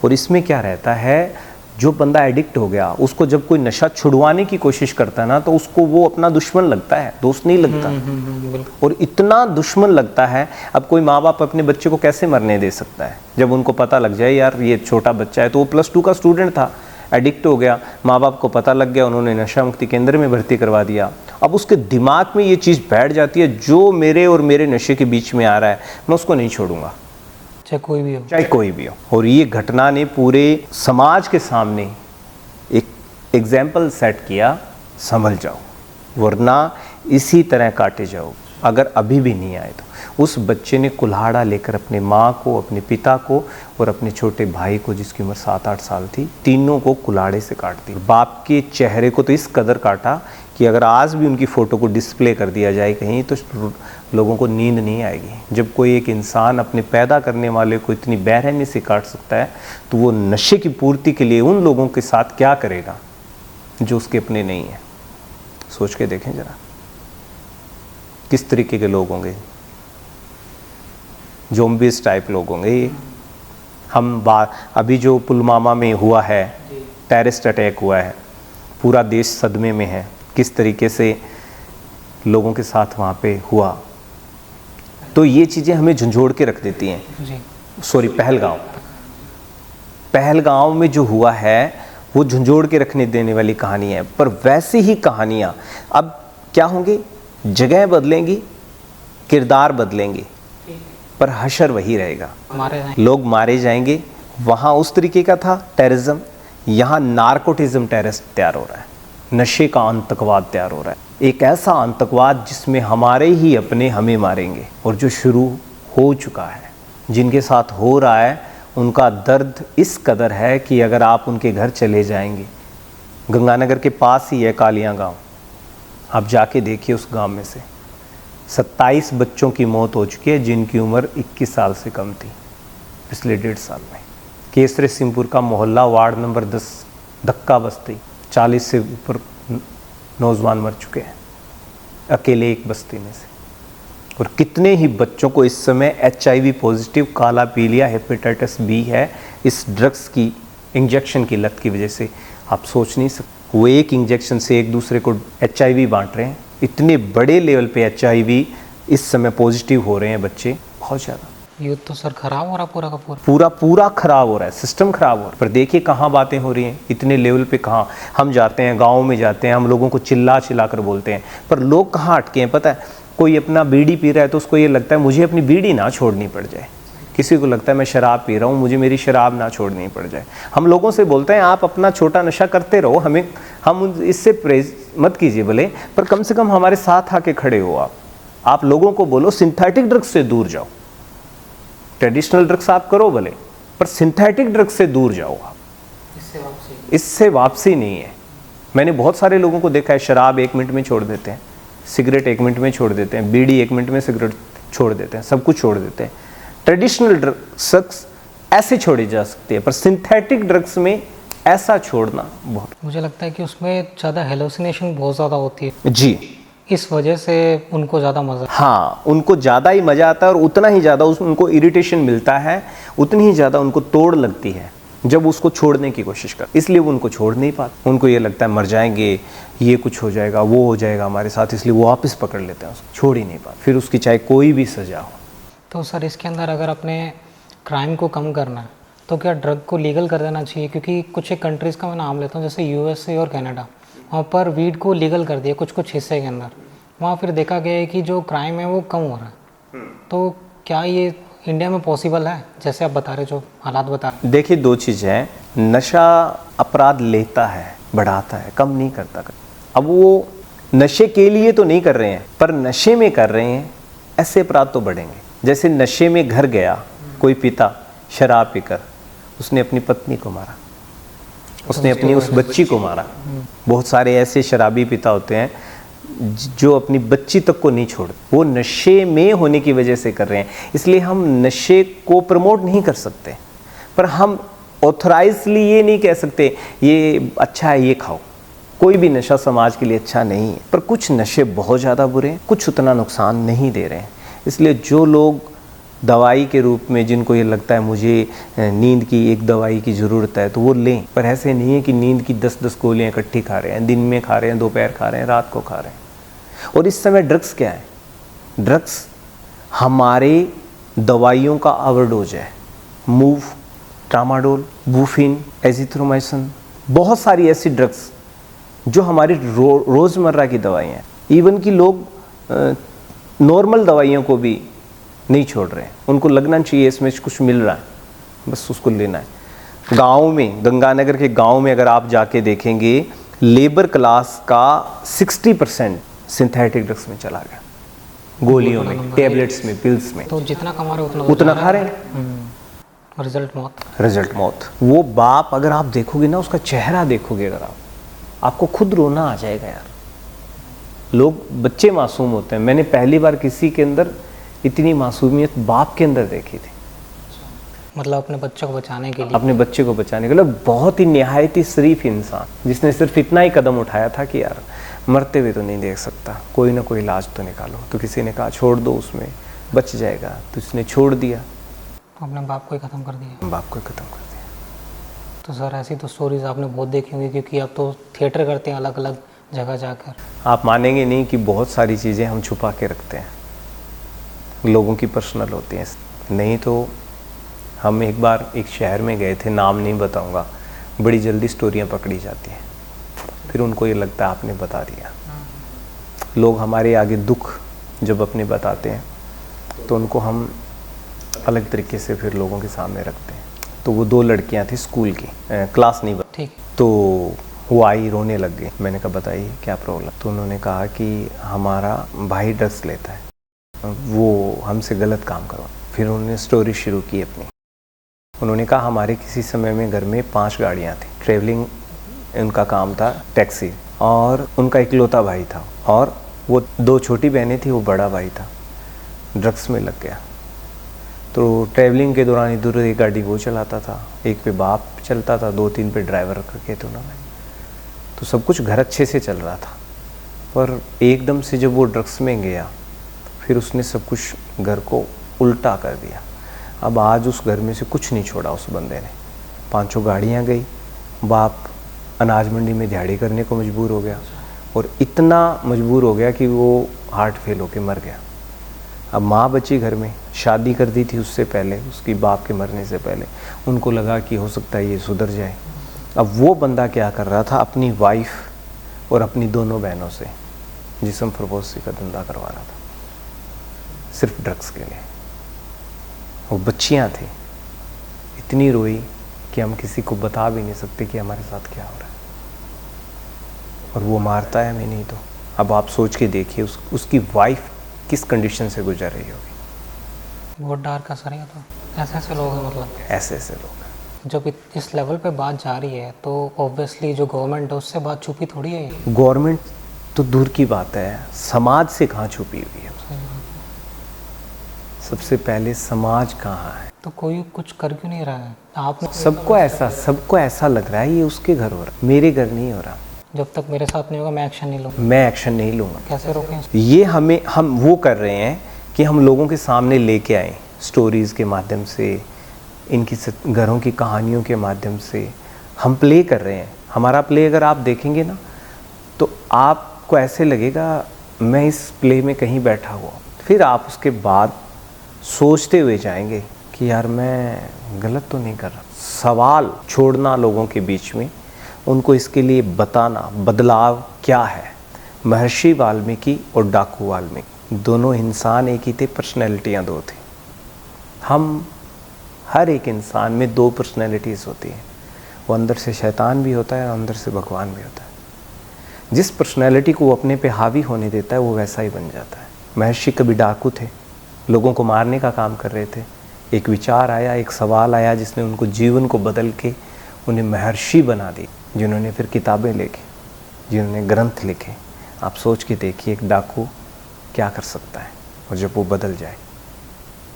और इसमें क्या रहता है, जो बंदा एडिक्ट हो गया उसको जब कोई नशा छुड़वाने की कोशिश करता है ना, तो उसको वो अपना दुश्मन लगता है, दोस्त नहीं लगता। और इतना दुश्मन लगता है, अब कोई माँ बाप अपने बच्चे को कैसे मरने दे सकता है जब उनको पता लग जाए यार ये छोटा बच्चा है। तो वो +2 का स्टूडेंट था, एडिक्ट हो गया, माँ बाप को पता लग गया, उन्होंने नशा मुक्ति केंद्र में भर्ती करवा दिया। अब उसके दिमाग में ये चीज़ बैठ जाती है, जो मेरे और मेरे नशे के बीच में आ रहा है मैं उसको नहीं छोड़ूंगा, चाहे कोई भी हो, चाहे कोई भी हो। और ये घटना ने पूरे समाज के सामने एक एग्जाम्पल सेट किया, संभल जाओ वरना इसी तरह काटे जाओ। अगर अभी भी नहीं आए तो उस बच्चे ने कुल्हाड़ा लेकर अपने माँ को, अपने पिता को और अपने छोटे भाई को, जिसकी उम्र 7-8 साल थी, तीनों को कुल्हाड़े से काट दी। बाप के चेहरे को तो इस कदर काटा कि अगर आज भी उनकी फ़ोटो को डिस्प्ले कर दिया जाए कहीं तो लोगों को नींद नहीं आएगी। जब कोई एक इंसान अपने पैदा करने वाले को इतनी बेरहमी से काट सकता है तो वो नशे की पूर्ति के लिए उन लोगों के साथ क्या करेगा जो उसके अपने नहीं है। सोच के देखें जरा, किस तरीके के लोग होंगे, ज़ॉम्बीज़ टाइप लोग होंगे ये। अभी जो पुलवामा में हुआ है, टेररिस्ट अटैक हुआ है, पूरा देश सदमे में है, किस तरीके से लोगों के साथ वहाँ पे हुआ। तो ये चीज़ें हमें झंझोड़ के रख देती हैं। सॉरी, पहलगांव में जो हुआ है वो झंझोड़ के रखने देने वाली कहानी है। पर वैसी ही कहानियाँ अब क्या होंगी, जगह बदलेंगी, किरदार बदलेंगे, पर हशर वही रहेगा, लोग मारे जाएंगे। वहाँ उस तरीके का था टेररिज्म, यहाँ नार्कोटिज्म टेररिस्ट तैयार हो रहा है, नशे का आतंकवाद तैयार हो रहा है। एक ऐसा आतंकवाद जिसमें हमारे ही अपने हमें मारेंगे, और जो शुरू हो चुका है, जिनके साथ हो रहा है उनका दर्द इस कदर है कि अगर आप उनके घर चले जाएंगे, गंगानगर के पास ही है कालियाँ गांव, आप जाके देखिए उस गांव में से 27 बच्चों की मौत हो चुकी है जिनकी उम्र 21 साल से कम थी पिछले 1.5 साल में। केसरे सिंहपुर का मोहल्ला, वार्ड नंबर 10, धक्का बस्ती, 40 से ऊपर नौजवान मर चुके हैं अकेले एक बस्ती में से। और कितने ही बच्चों को इस समय HIV पॉजिटिव, काला पीलिया, हेपेटाइटिस B है इस ड्रग्स की इंजेक्शन की लत की वजह से। आप सोच नहीं सकते, वो एक इंजेक्शन से एक दूसरे को HIV बांट रहे हैं। इतने बड़े लेवल पे HIV इस समय पॉजिटिव हो रहे हैं बच्चे, बहुत ज़्यादा। यूथ तो सर खराब हो रहा पूरा का पूरा खराब हो रहा है, सिस्टम खराब हो रहा है। पर देखिए कहाँ बातें हो रही हैं, इतने लेवल पे कहाँ हम जाते हैं, गाँव में जाते हैं, हम लोगों को चिल्ला कर बोलते हैं, पर लोग कहाँ अटके हैं पता है। कोई अपना बीड़ी पी रहा है तो उसको ये लगता है मुझे अपनी बीड़ी ना छोड़नी पड़ जाए, किसी को लगता है मैं शराब पी रहा हूँ, मुझे मेरी शराब ना छोड़नी पड़ जाए। हम लोगों से बोलते हैं आप अपना छोटा नशा करते रहो, हम इससे प्रेज मत कीजिए भले, पर कम से कम हमारे साथ आके खड़े हो। आप लोगों को बोलो सिंथेटिक ड्रग्स से दूर जाओ, ट्रेडिशनल ड्रग्स आप करो भले, पर सिंथेटिक ड्रग्स से दूर जाओ आप, इससे वापसी नहीं है। मैंने बहुत सारे लोगों को देखा है, शराब 1 मिनट में छोड़ देते हैं, सिगरेट 1 मिनट में छोड़ देते हैं, बीड़ी 1 मिनट में, सिगरेट छोड़ देते हैं, सब कुछ छोड़ देते हैं। ट्रेडिशनल ड्रग्स ऐसे छोड़ी जा सकती है, पर सिंथेटिक ड्रग्स में ऐसा छोड़ना बहुत, मुझे लगता है कि उसमें ज़्यादा हेलोसिनेशन बहुत ज़्यादा होती है जी, इस वजह से उनको ज़्यादा मज़ा, हाँ उनको ज़्यादा ही मज़ा आता है, और उतना ही ज़्यादा उनको इरिटेशन मिलता है, उतनी ही ज़्यादा उनको तोड़ लगती है जब उसको छोड़ने की कोशिश कर, इसलिए वो उनको छोड़ नहीं पाते। उनको ये लगता है मर जाएंगे, ये कुछ हो जाएगा, वो हो जाएगा हमारे साथ, इसलिए वो वापस पकड़ लेते हैं, उसको छोड़ ही नहीं पाते, फिर उसकी चाहे कोई भी सज़ा हो। तो सर इसके अंदर अगर अपने क्राइम को कम करना है तो क्या ड्रग को लीगल कर देना चाहिए? क्योंकि कुछ एक कंट्रीज़ का मैं नाम लेता हूँ, जैसे USA और कनाडा, वहाँ पर वीड को लीगल कर दिया कुछ हिस्से के अंदर। वहाँ फिर देखा गया है कि जो क्राइम है वो कम हो रहा है। तो क्या ये इंडिया में पॉसिबल है, जैसे आप बता रहे, जो हालात बता रहे? देखिए, 2 चीज़ है, नशा अपराध लेता है, बढ़ाता है, कम नहीं करता। अब वो नशे के लिए तो नहीं कर रहे हैं, पर नशे में कर रहे हैं, ऐसे अपराध तो बढ़ेंगे। जैसे नशे में घर गया कोई पिता शराब पीकर, उसने अपनी पत्नी को मारा, उसने अपनी उस बच्ची को मारा। बहुत सारे ऐसे शराबी पिता होते हैं जो अपनी बच्ची तक को नहीं छोड़, वो नशे में होने की वजह से कर रहे हैं। इसलिए हम नशे को प्रमोट नहीं कर सकते, पर हम ऑथराइजली ये नहीं कह सकते ये अच्छा है ये खाओ। कोई भी नशा समाज के लिए अच्छा नहीं है, पर कुछ नशे बहुत ज़्यादा बुरे हैं, कुछ उतना नुकसान नहीं दे रहे हैं। इसलिए जो लोग दवाई के रूप में, जिनको ये लगता है मुझे नींद की एक दवाई की ज़रूरत है, तो वो लें, पर ऐसे नहीं है कि नींद की 10-10 गोलियाँ इकट्ठी खा रहे हैं, दिन में खा रहे हैं, दोपहर खा रहे हैं, रात को खा रहे हैं। और इस समय ड्रग्स क्या है? ड्रग्स हमारे दवाइयों का ओवरडोज है। मूव, ट्रामाडोल, बुफिन, एजिथ्रोमाइसिन, बहुत सारी ऐसी ड्रग्स जो हमारी रोज़मर्रा की दवाइयाँ हैं। इवन कि लोग नॉर्मल दवाइयों को भी नहीं छोड़ रहे हैं, उनको लगना चाहिए इसमें कुछ मिल रहा है, बस उसको लेना है। गांव में, गंगानगर के गांव में अगर आप जाके देखेंगे, लेबर क्लास का 60% सिंथेटिक ड्रग्स में चला गया, गोलियों में, टैबलेट्स में, पिल्स में। तो जितना कमा रहे उतना खा रहे हैं, रिजल्ट मौत। रिजल्ट मौत। वो बाप अगर आप देखोगे ना, उसका चेहरा देखोगे अगर आपको खुद रोना आ जाएगा यार। लोग, बच्चे मासूम होते हैं। मैंने पहली बार किसी के अंदर इतनी मासूमियत बाप के अंदर देखी थी। मतलब अपने बच्चों को बचाने के लिए, अपने बच्चे को बचाने के लिए बहुत ही निहायत ही शरीफ इंसान, जिसने सिर्फ इतना ही कदम उठाया था कि यार मरते हुए तो नहीं देख सकता, कोई ना कोई इलाज तो निकालो। तो किसी ने कहा छोड़ दो, उसमें बच जाएगा, तो इसने छोड़ दिया, अपने बाप को ही ख़त्म कर दिया। बाप को ख़त्म कर दिया। तो सर ऐसी तो स्टोरीज आपने बहुत देखी होंगी, क्योंकि आप तो थिएटर करते हैं अलग अलग जगह जाकर। आप मानेंगे नहीं कि बहुत सारी चीज़ें हम छुपा के रखते हैं, लोगों की पर्सनल होती हैं। नहीं तो हम एक बार एक शहर में गए थे, नाम नहीं बताऊंगा, बड़ी जल्दी स्टोरियां पकड़ी जाती हैं, फिर उनको ये लगता है आपने बता दिया। लोग हमारे आगे दुख जब अपने बताते हैं तो उनको हम अलग तरीके से फिर लोगों के सामने रखते हैं। तो वो 2 लड़कियां थी स्कूल की, क्लास नहीं ठीक। तो वो आई, रोने लग गई। मैंने कहा बताइए क्या प्रॉब्लम? तो उन्होंने कहा कि हमारा भाई ड्रग्स लेता है, वो हमसे गलत काम करवा। फिर उन्होंने स्टोरी शुरू की अपनी। उन्होंने कहा हमारे किसी समय में घर में 5 गाड़ियाँ थी, ट्रेवलिंग उनका काम था, टैक्सी, और उनका इकलौता भाई था, और वो 2 छोटी बहनें थी, वो बड़ा भाई था, ड्रग्स में लग गया। तो ट्रैवलिंग के दौरान इधर एक गाड़ी वो चलाता था, एक पे बाप चलता था, 2-3 पे ड्राइवर रखे थे उन्होंने। तो सब कुछ घर अच्छे से चल रहा था, पर एकदम से जब वो ड्रग्स में गया, फिर उसने सब कुछ घर को उल्टा कर दिया। अब आज उस घर में से कुछ नहीं छोड़ा उस बंदे ने। 5 गाड़ियाँ गई, बाप अनाज मंडी में दिहाड़ी करने को मजबूर हो गया, और इतना मजबूर हो गया कि वो हार्ट फेल होकर मर गया। अब माँ बची घर में, शादी कर दी थी उससे पहले, उसकी बाप के मरने से पहले। उनको लगा कि हो सकता है ये सुधर जाए। अब वो बंदा क्या कर रहा था, अपनी वाइफ और अपनी दोनों बहनों से जिस्म फरोशी का धंधा करवा रहा था, सिर्फ ड्रग्स के लिए। वो बच्चियाँ थी, इतनी रोई कि हम किसी को बता भी नहीं सकते कि हमारे साथ क्या हो रहा है। और वो मारता है, मैं नहीं तो। अब आप सोच के देखिए उसकी वाइफ किस कंडीशन से गुजर रही होगी। बहुत डार्क असर है। तो ऐसे लोग हैं, मतलब ऐसे लोग हैं। जब इस लेवल पे बात जा रही है तो ऑब्वियसली जो गवर्नमेंट है उससे बात छुपी थोड़ी है। गवर्नमेंट तो दूर की बात है, समाज से कहाँ छुपी हुई है? सबसे पहले समाज कहाँ है? तो कोई कुछ कर क्यों नहीं रहा है? आपने सबको ऐसा लग रहा है ये उसके घर हो रहा, मेरे घर नहीं हो रहा। जब तक मेरे साथ नहीं होगा मैं एक्शन नहीं लूँगा। मैं एक्शन नहीं लूँगा। कैसे रोकें? ये हम वो कर रहे हैं कि हम लोगों के सामने लेके आए, स्टोरीज़ के माध्यम से, इनकी घरों की कहानियों के माध्यम से हम प्ले कर रहे हैं। हमारा प्ले अगर आप देखेंगे ना, तो आपको ऐसे लगेगा मैं इस प्ले में कहीं बैठा हुआ। फिर आप उसके बाद सोचते हुए जाएंगे कि यार मैं गलत तो नहीं कर रहा। सवाल छोड़ना लोगों के बीच में, उनको इसके लिए बताना बदलाव क्या है। महर्षि वाल्मीकि और डाकू वाल्मीकि दोनों इंसान एक ही थे, पर्सनैलिटियाँ 2 थी। हम हर एक इंसान में 2 पर्सनैलिटीज़ होती हैं, वो अंदर से शैतान भी होता है और अंदर से भगवान भी होता है। जिस पर्सनैलिटी को वो अपने पे हावी होने देता है वो वैसा ही बन जाता है। महर्षि कभी डाकू थे, लोगों को मारने का काम कर रहे थे। एक विचार आया, एक सवाल आया जिसने उनको जीवन को बदल के उन्हें महर्षि बना दी, जिन्होंने फिर किताबें लिखी, जिन्होंने ग्रंथ लिखे, आप सोच के देखिए एक डाकू क्या कर सकता है और जब वो बदल जाए।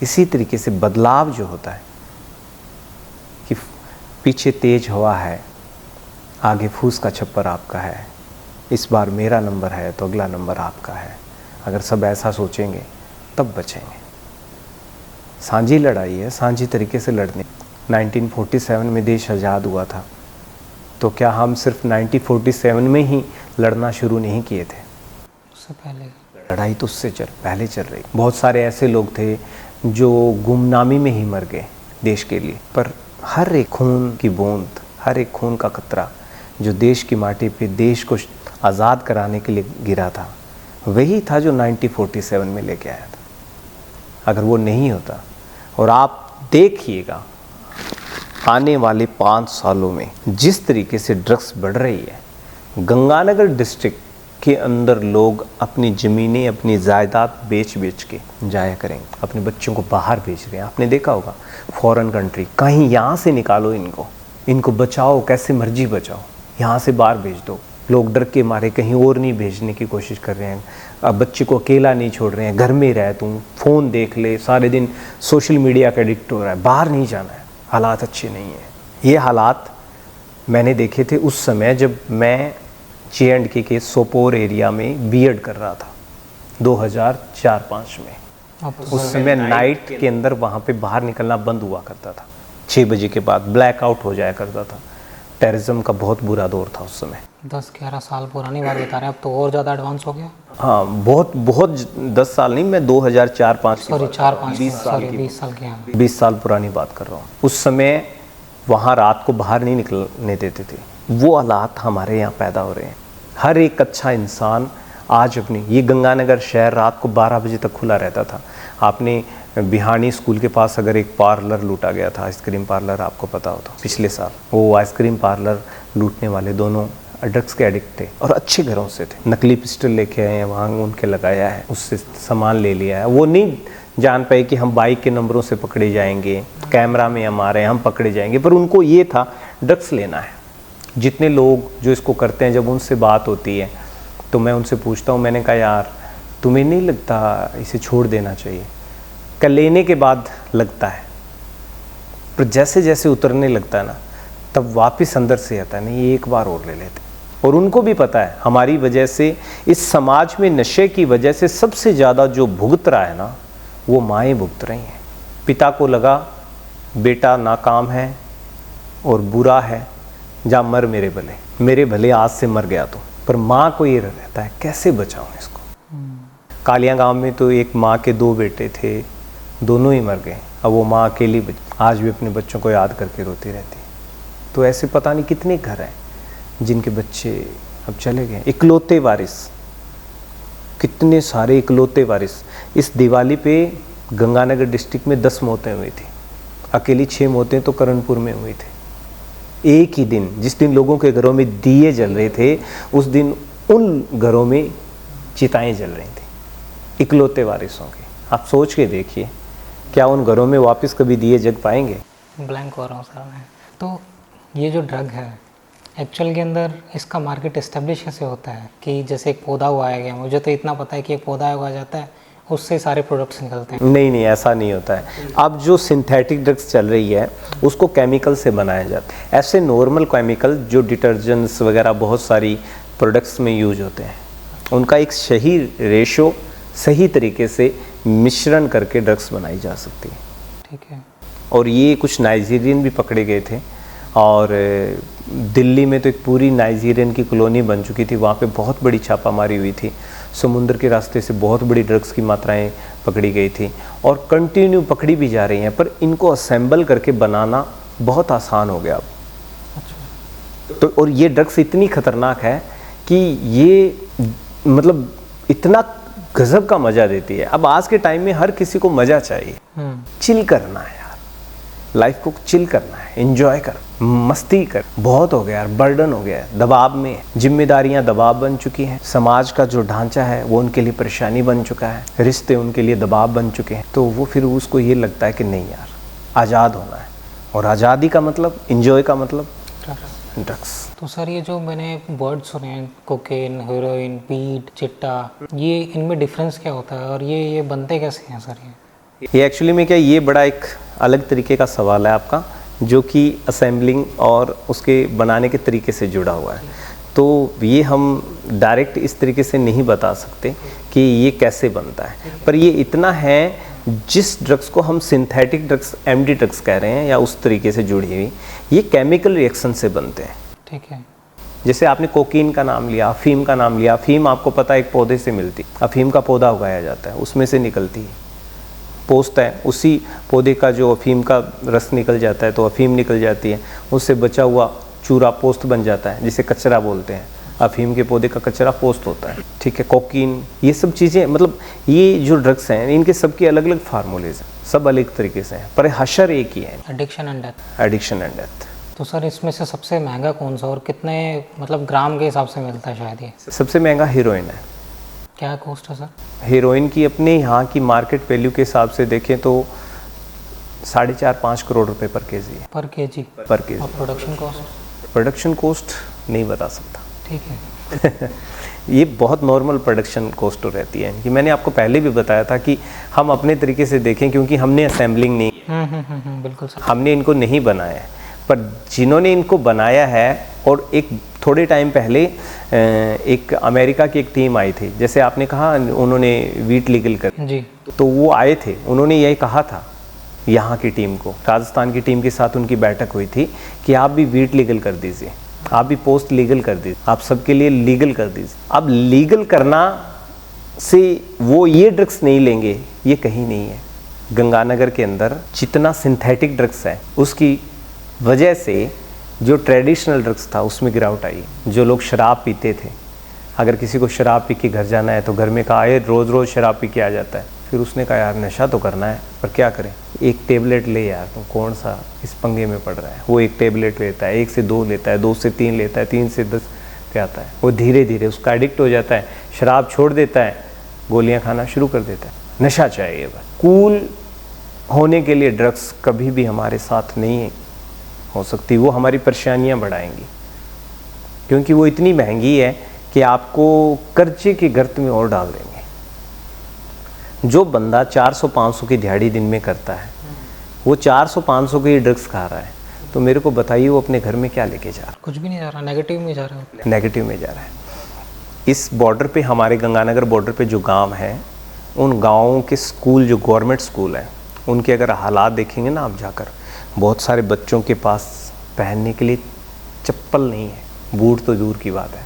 इसी तरीके से बदलाव जो होता है कि पीछे तेज हवा है, आगे फूस का छप्पर आपका है, इस बार मेरा नंबर है तो अगला नंबर आपका है। अगर सब ऐसा सोचेंगे तब बचेंगे। सांझी लड़ाई है, सांझी तरीके से लड़ने। 1947 में देश आज़ाद हुआ था, तो क्या हम सिर्फ 1947 में ही लड़ना शुरू नहीं किए थे? उससे पहले लड़ाई तो उससे पहले चल रही। बहुत सारे ऐसे लोग थे जो गुमनामी में ही मर गए देश के लिए, पर हर एक खून की बूंद, हर एक खून का कतरा जो देश की माटी पे देश को आज़ाद कराने के लिए गिरा था, वही था जो 1947 में लेके आया था। अगर वो नहीं होता, और आप देखिएगा आने वाले 5 सालों में जिस तरीके से ड्रग्स बढ़ रही है, गंगानगर डिस्ट्रिक्ट के अंदर लोग अपनी ज़मीनें, अपनी जायदाद बेच के जाया करेंगे, अपने बच्चों को बाहर भेज रहे हैं। आपने देखा होगा फॉरेन कंट्री, कहीं यहाँ से निकालो इनको बचाओ, कैसे मर्जी बचाओ, यहाँ से बाहर भेज दो। लोग डर के मारे कहीं और नहीं भेजने की कोशिश कर रहे हैं। अब बच्चे को अकेला नहीं छोड़ रहे हैं, घर में रह, तुम फ़ोन देख ले, सारे दिन सोशल मीडिया का एडिक्ट हो रहा है, बाहर नहीं जाना है। हालात अच्छे नहीं हैं। ये हालात मैंने देखे थे उस समय जब मैं J&K के सोपोर एरिया में बीएड कर रहा था 2004-05 में। उस समय नाइट के अंदर वहाँ पे बाहर निकलना बंद हुआ करता था। 6 बजे के बाद ब्लैकआउट हो जाया करता था। टेररिज्म का बहुत बुरा दौर था उस समय। 10-11 साल पुरानी बात बता रहे हैं, अब तो और ज़्यादा एडवांस हो गया। हाँ, बहुत 10 साल नहीं, मैं 2004-05 सॉरी 4-5 20 साल के हैं। 20 साल पुरानी बात कर रहा हूँ। उस समय वहाँ रात को बाहर नहीं निकलने देते थे। वो हालात हमारे यहाँ पैदा हो रहे हैं। हर एक अच्छा इंसान आज अपनी, ये गंगानगर शहर रात को 12 बजे तक खुला रहता था। आपने बिहानी स्कूल के पास अगर एक पार्लर लूटा गया था, आइसक्रीम पार्लर, आपको पता हो तो पिछले साल, वो आइसक्रीम पार्लर लूटने वाले दोनों ड्रग्स के एडिक्ट थे और अच्छे घरों से थे। नकली पिस्टल लेके आए हैं, वहाँ उनके लगाया है, उससे सामान ले लिया है। वो नहीं जान पाए कि हम बाइक के नंबरों से पकड़े जाएंगे, कैमरा में हम आ रहे हैं, हम पकड़े जाएंगे, पर उनको ये था ड्रग्स लेना है। जितने लोग जो इसको करते हैं, जब उनसे बात होती है तो मैं उनसे पूछता हूँ, मैंने कहा यार तुम्हें नहीं लगता इसे छोड़ देना चाहिए? क्या लेने के बाद लगता है, पर जैसे जैसे उतरने लगता है ना, तब वापस अंदर से आता है नहीं एक बार और ले लेते। और उनको भी पता है हमारी वजह से, इस समाज में नशे की वजह से सबसे ज़्यादा जो भुगत रहा है ना, वो माएँ भुगत रही हैं। पिता को लगा बेटा नाकाम है और बुरा है, जा मर मेरे भले आज से मर गया तो, पर माँ को ये रहता है कैसे बचाऊँ इसको। कालिया गांव में तो एक माँ के 2 बेटे थे, दोनों ही मर गए। अब वो माँ अकेली आज भी अपने बच्चों को याद करके रोती रहती है। तो ऐसे पता नहीं कितने घर हैं जिनके बच्चे अब चले गए। इकलौते वारिस, कितने सारे इकलौते वारिस। इस दिवाली पे गंगानगर डिस्ट्रिक्ट में 10 मौतें हुई थी, अकेली 6 मौतें तो करणपुर में हुई थी। एक ही दिन, जिस दिन लोगों के घरों में दिए जल रहे थे, उस दिन उन घरों में चिताएं जल रही थी, इकलौते वारिसों के। आप सोच के देखिए, क्या उन घरों में वापस कभी दिए जग पाएंगे? ब्लैंक हो रहा हूँ सर मैं। तो ये जो ड्रग है एक्चुअल के अंदर, इसका मार्केट इस्टेब्लिश कैसे होता है? कि जैसे एक पौधा उगाया गया, मुझे तो इतना पता है कि एक पौधा उगाया जाता है, उससे सारे प्रोडक्ट्स निकलते हैं। नहीं, ऐसा नहीं होता है। अब जो सिंथेटिक ड्रग्स चल रही है उसको केमिकल से बनाया जाता है। ऐसे नॉर्मल केमिकल जो डिटर्जेंट्स वगैरह बहुत सारी प्रोडक्ट्स में यूज होते हैं, उनका एक सही रेशो, सही तरीके से मिश्रण करके ड्रग्स बनाई जा सकती है। ठीक है। और ये कुछ नाइजीरियन भी पकड़े गए थे, और दिल्ली में तो एक पूरी नाइजीरियन की कॉलोनी बन चुकी थी, वहाँ पे बहुत बड़ी छापामारी हुई थी। समुद्र के रास्ते से बहुत बड़ी ड्रग्स की मात्राएं पकड़ी गई थी और कंटिन्यू पकड़ी भी जा रही हैं, पर इनको असेंबल करके बनाना बहुत आसान हो गया अब। अच्छा। तो और ये ड्रग्स इतनी खतरनाक है कि ये मतलब इतना गजब का मज़ा देती है। अब आज के टाइम में हर किसी को मज़ा चाहिए, चिल करना है यार, लाइफ को चिल करना है, एंजॉय कर, मस्ती कर। बहुत हो गया यार, बर्डन हो गया है, दबाव में, जिम्मेदारियां दबाव बन चुकी हैं, समाज का जो ढांचा है वो उनके लिए परेशानी बन चुका है, रिश्ते उनके लिए दबाव बन चुके हैं। तो वो फिर उसको ये लगता है कि नहीं यार, आज़ाद होना है। और आज़ादी का मतलब, एंजॉय का मतलब ड्रग्स। तो सर ये जो मैंने वर्ड सुने हैं, कोकेन, हेरोइन, वीड, चिट्टा, ये इनमें डिफरेंस क्या होता है और ये बनते कैसे हैं सर? ये एक्चुअली में क्या, ये बड़ा एक अलग तरीके का सवाल है आपका, जो कि असेंबलिंग और उसके बनाने के तरीके से जुड़ा हुआ है। तो ये हम डायरेक्ट इस तरीके से नहीं बता सकते कि ये कैसे बनता है, पर ये इतना है, जिस ड्रग्स को हम सिंथेटिक ड्रग्स, एमडी ड्रग्स कह रहे हैं या उस तरीके से जुड़ी हुई, ये केमिकल रिएक्शन से बनते हैं। ठीक है। जैसे आपने कोकीन का नाम लिया, अफीम का नाम लिया। अफीम आपको पता है एक पौधे से मिलती, अफीम का पौधा उगाया जाता है, उसमें से निकलती है, पोस्ट है, उसी पौधे का जो अफीम का रस निकल जाता है तो अफीम निकल जाती है, उससे बचा हुआ चूरा पोस्ट बन जाता है, जिसे कचरा बोलते हैं। अफीम के पौधे का कचरा पोस्ट होता है। ठीक है, कोकीन, ये सब चीज़ें, मतलब ये जो ड्रग्स हैं इनके सबके अलग अलग फार्मूलेज हैं, सब अलग तरीके से हैं, पर हशर एक ही है, addiction and death. Addiction and death. तो सर इसमें से सबसे महंगा कौन सा और कितने मतलब ग्राम के हिसाब से मिलता है शायद ये? सबसे महंगा हीरोइन है। क्या कॉस्ट है सर? हीरोइन की अपने यहाँ की मार्केट वैल्यू के हिसाब से देखें तो 4.5-5 करोड़ रुपए पर केजी है। पर केजी? पर केजी। और प्रोडक्शन कॉस्ट? प्रोडक्शन कॉस्ट नहीं बता सकता। ठीक है। ये बहुत नॉर्मल प्रोडक्शन कॉस्ट रहती है कि मैंने आपको पहले भी बताया था कि हम अपने तरीके से देखें, क्योंकि हमने असेंबलिंग नहीं, बिल्कुल सर, हमने इनको नहीं बनाया है, पर जिन्होंने इनको बनाया है, और एक थोड़े टाइम पहले एक अमेरिका की एक टीम आई थी, जैसे आपने कहा उन्होंने वीट लीगल कर जी, तो वो आए थे, उन्होंने यही कहा था यहाँ की टीम को, राजस्थान की टीम के साथ उनकी बैठक हुई थी कि आप भी वीट लीगल कर दीजिए, आप भी पोस्ट लीगल कर दीजिए, आप सबके लिए लीगल कर दीजिए। अब लीगल करना से वो ये ड्रग्स नहीं लेंगे, ये कहीं नहीं है। गंगानगर के अंदर जितना सिंथेटिक ड्रग्स है, उसकी वजह से जो ट्रेडिशनल ड्रग्स था उसमें गिरावट आई। जो लोग शराब पीते थे, अगर किसी को शराब पी के घर जाना है तो घर में कहा ये रोज़ रोज़ शराब पी के आ जाता है, फिर उसने कहा यार नशा तो करना है, पर क्या करें, एक टेबलेट ले यार, तुम कौन सा इस पंगे में पड़ रहा है। वो एक टेबलेट लेता है, 1 से 2 लेता है, 2 से 3 लेता है, 3 से 10 पे आता है, वो धीरे धीरे उसका एडिक्ट हो जाता है, शराब छोड़ देता है, गोलियां खाना शुरू कर देता है। नशा चाहिए बस। कूल होने के लिए ड्रग्स कभी भी हमारे साथ नहीं हो सकती, वो हमारी परेशानियां बढ़ाएंगी, क्योंकि वो इतनी महंगी है कि आपको कर्जे के गर्त में और डाल देंगे। जो बंदा 400-500 की दिहाड़ी दिन में करता है, वो 400-500 के ड्रग्स खा रहा है, तो मेरे को बताइए वो अपने घर में क्या लेके जा रहा है? कुछ भी नहीं जा रहा, नेगेटिव में जा रहा है। नेगेटिव में जा रहा है। इस बॉर्डर पे, हमारे गंगानगर बॉर्डर पे जो गांव हैं, उन गाँवों के स्कूल, जो गवर्नमेंट स्कूल हैं, उनके अगर हालात देखेंगे ना आप जाकर, बहुत सारे बच्चों के पास पहनने के लिए चप्पल नहीं है, बूट तो दूर की बात है।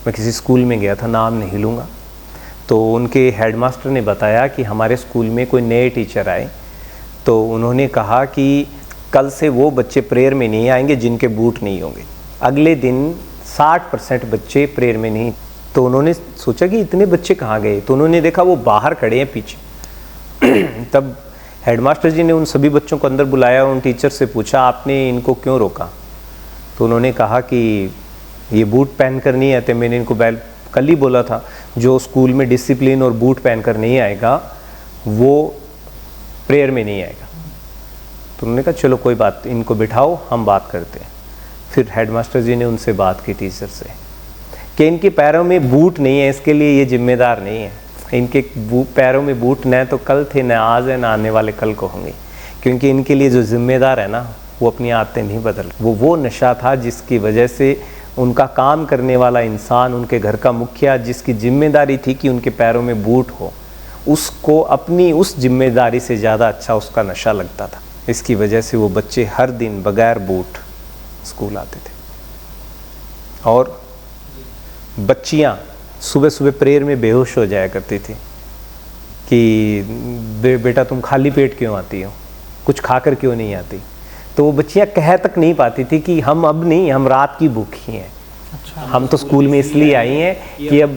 मैं किसी स्कूल में गया था, नाम नहीं लूँगा, तो उनके हेडमास्टर ने बताया कि हमारे स्कूल में कोई नए टीचर आए, तो उन्होंने कहा कि कल से वो बच्चे प्रेयर में नहीं आएंगे जिनके बूट नहीं होंगे। अगले दिन 60% बच्चे प्रेयर में नहीं। तो उन्होंने सोचा कि इतने बच्चे कहाँ गए, तो उन्होंने देखा वो बाहर खड़े हैं पीछे। तब हेडमास्टर जी ने उन सभी बच्चों को अंदर बुलाया, उन टीचर से पूछा आपने इनको क्यों रोका? तो उन्होंने कहा कि ये बूट पहन कर नहीं आते। मैंने इनको कल ही बोला था, जो स्कूल में डिसिप्लिन और बूट पहन कर नहीं आएगा वो प्रेयर में नहीं आएगा। तो उन्होंने कहा चलो कोई बात, इनको बिठाओ, हम बात करते हैं। फिर हेडमास्टर जी ने उनसे बात की टीचर से कि इनके पैरों में बूट नहीं है, इसके लिए ये जिम्मेदार नहीं है। इनके पैरों में बूट न तो कल थे, न आज है, न आने वाले कल को होंगे, क्योंकि इनके लिए जो जिम्मेदार है ना, वो अपनी आदतें नहीं बदल। वो नशा था जिसकी वजह से उनका काम करने वाला इंसान, उनके घर का मुखिया, जिसकी जिम्मेदारी थी कि उनके पैरों में बूट हो, उसको अपनी उस जिम्मेदारी से ज़्यादा अच्छा उसका नशा लगता था। इसकी वजह से वो बच्चे हर दिन बगैर बूट स्कूल आते थे। और बच्चियाँ सुबह सुबह प्रेयर में बेहोश हो जाया करती थी कि बेटा तुम खाली पेट क्यों आती हो, कुछ खाकर क्यों नहीं आती। तो वो बच्चियाँ कह तक नहीं पाती थी कि हम अब नहीं, हम रात की भूखी हैं। अच्छा, हम तो स्कूल में इसलिए आई हैं कि अब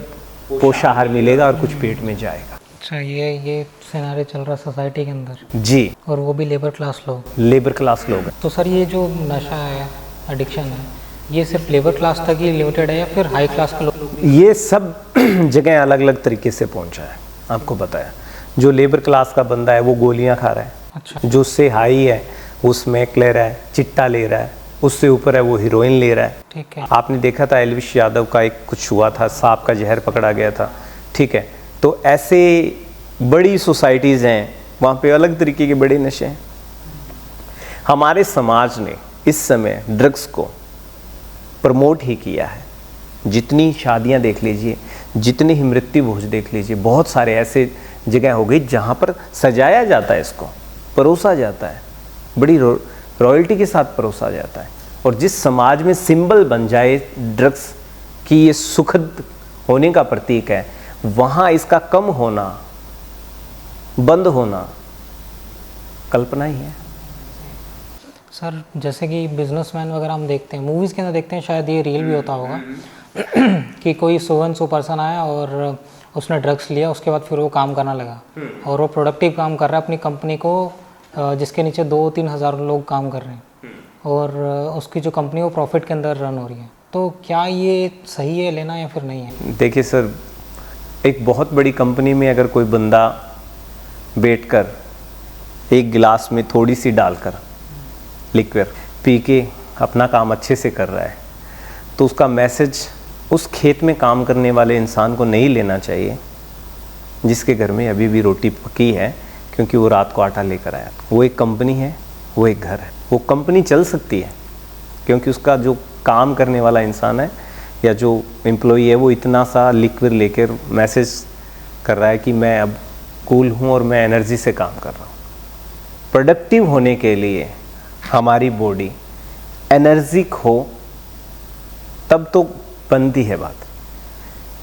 पोषाहार मिलेगा और कुछ पेट में जाएगा। अच्छा, ये सिनारियो चल रहा है सोसाइटी के अंदर जी, और वो भी लेबर क्लास लोग। लेबर क्लास लोग हैं। तो सर ये जो नशा है, एडिक्शन है, ये सिर्फ लेबर क्लास तक ही लिमिटेड है या फिर हाई क्लास के लोग? ये सब जगह अलग अलग तरीके से पहुंचा है। आपको बताया, जो लेबर क्लास का बंदा है वो गोलियां खा रहा है। अच्छा, जो उससे हाई है वो स्मैक ले रहा है, चिट्टा ले रहा है, उससे ऊपर है वो हीरोइन ले रहा है। ठीक है। आपने देखा था एलविश यादव का एक कुछ हुआ था, सांप का जहर पकड़ा गया था, ठीक है। तो ऐसे बड़ी सोसाइटीज़ हैं, वहाँ पे अलग तरीके के बड़े नशे हैं। हमारे समाज ने इस समय ड्रग्स को प्रमोट ही किया है। जितनी शादियाँ देख लीजिए, जितनी ही मृत्यु भोज देख लीजिए, बहुत सारे ऐसे जगह हो गई जहाँ पर सजाया जाता है, इसको परोसा जाता है, बड़ी रॉयल्टी के साथ परोसा जाता है। और जिस समाज में सिंबल बन जाए ड्रग्स की ये सुखद होने का प्रतीक है, वहाँ इसका कम होना, बंद होना कल्पना ही है। सर जैसे कि बिजनेसमैन वगैरह हम देखते हैं, मूवीज़ के अंदर देखते हैं, शायद ये रियल भी होता होगा कि कोई सो पर्सन आया और उसने ड्रग्स लिया, उसके बाद फिर वो काम करना लगा और वो प्रोडक्टिव काम कर रहा है अपनी कंपनी को, जिसके नीचे 2-3 हज़ार लोग काम कर रहे हैं और उसकी जो कंपनी वो प्रॉफिट के अंदर रन हो रही है। तो क्या ये सही है लेना या फिर नहीं है? देखिए सर, एक बहुत बड़ी कंपनी में अगर कोई बंदा बैठकर एक गिलास में थोड़ी सी डालकर लिक्विड पी के अपना काम अच्छे से कर रहा है, तो उसका मैसेज उस खेत में काम करने वाले इंसान को नहीं लेना चाहिए जिसके घर में अभी भी रोटी पकी है, क्योंकि वो रात को आटा लेकर आया। वो एक कंपनी है, वो एक घर है। वो कंपनी चल सकती है क्योंकि उसका जो काम करने वाला इंसान है या जो एम्प्लॉई है, वो इतना सा लिक्विड लेकर मैसेज कर रहा है कि मैं अब कूल हूँ और मैं एनर्जी से काम कर रहा हूँ। प्रोडक्टिव होने के लिए हमारी बॉडी एनर्जिक हो तब तो बनती है बात,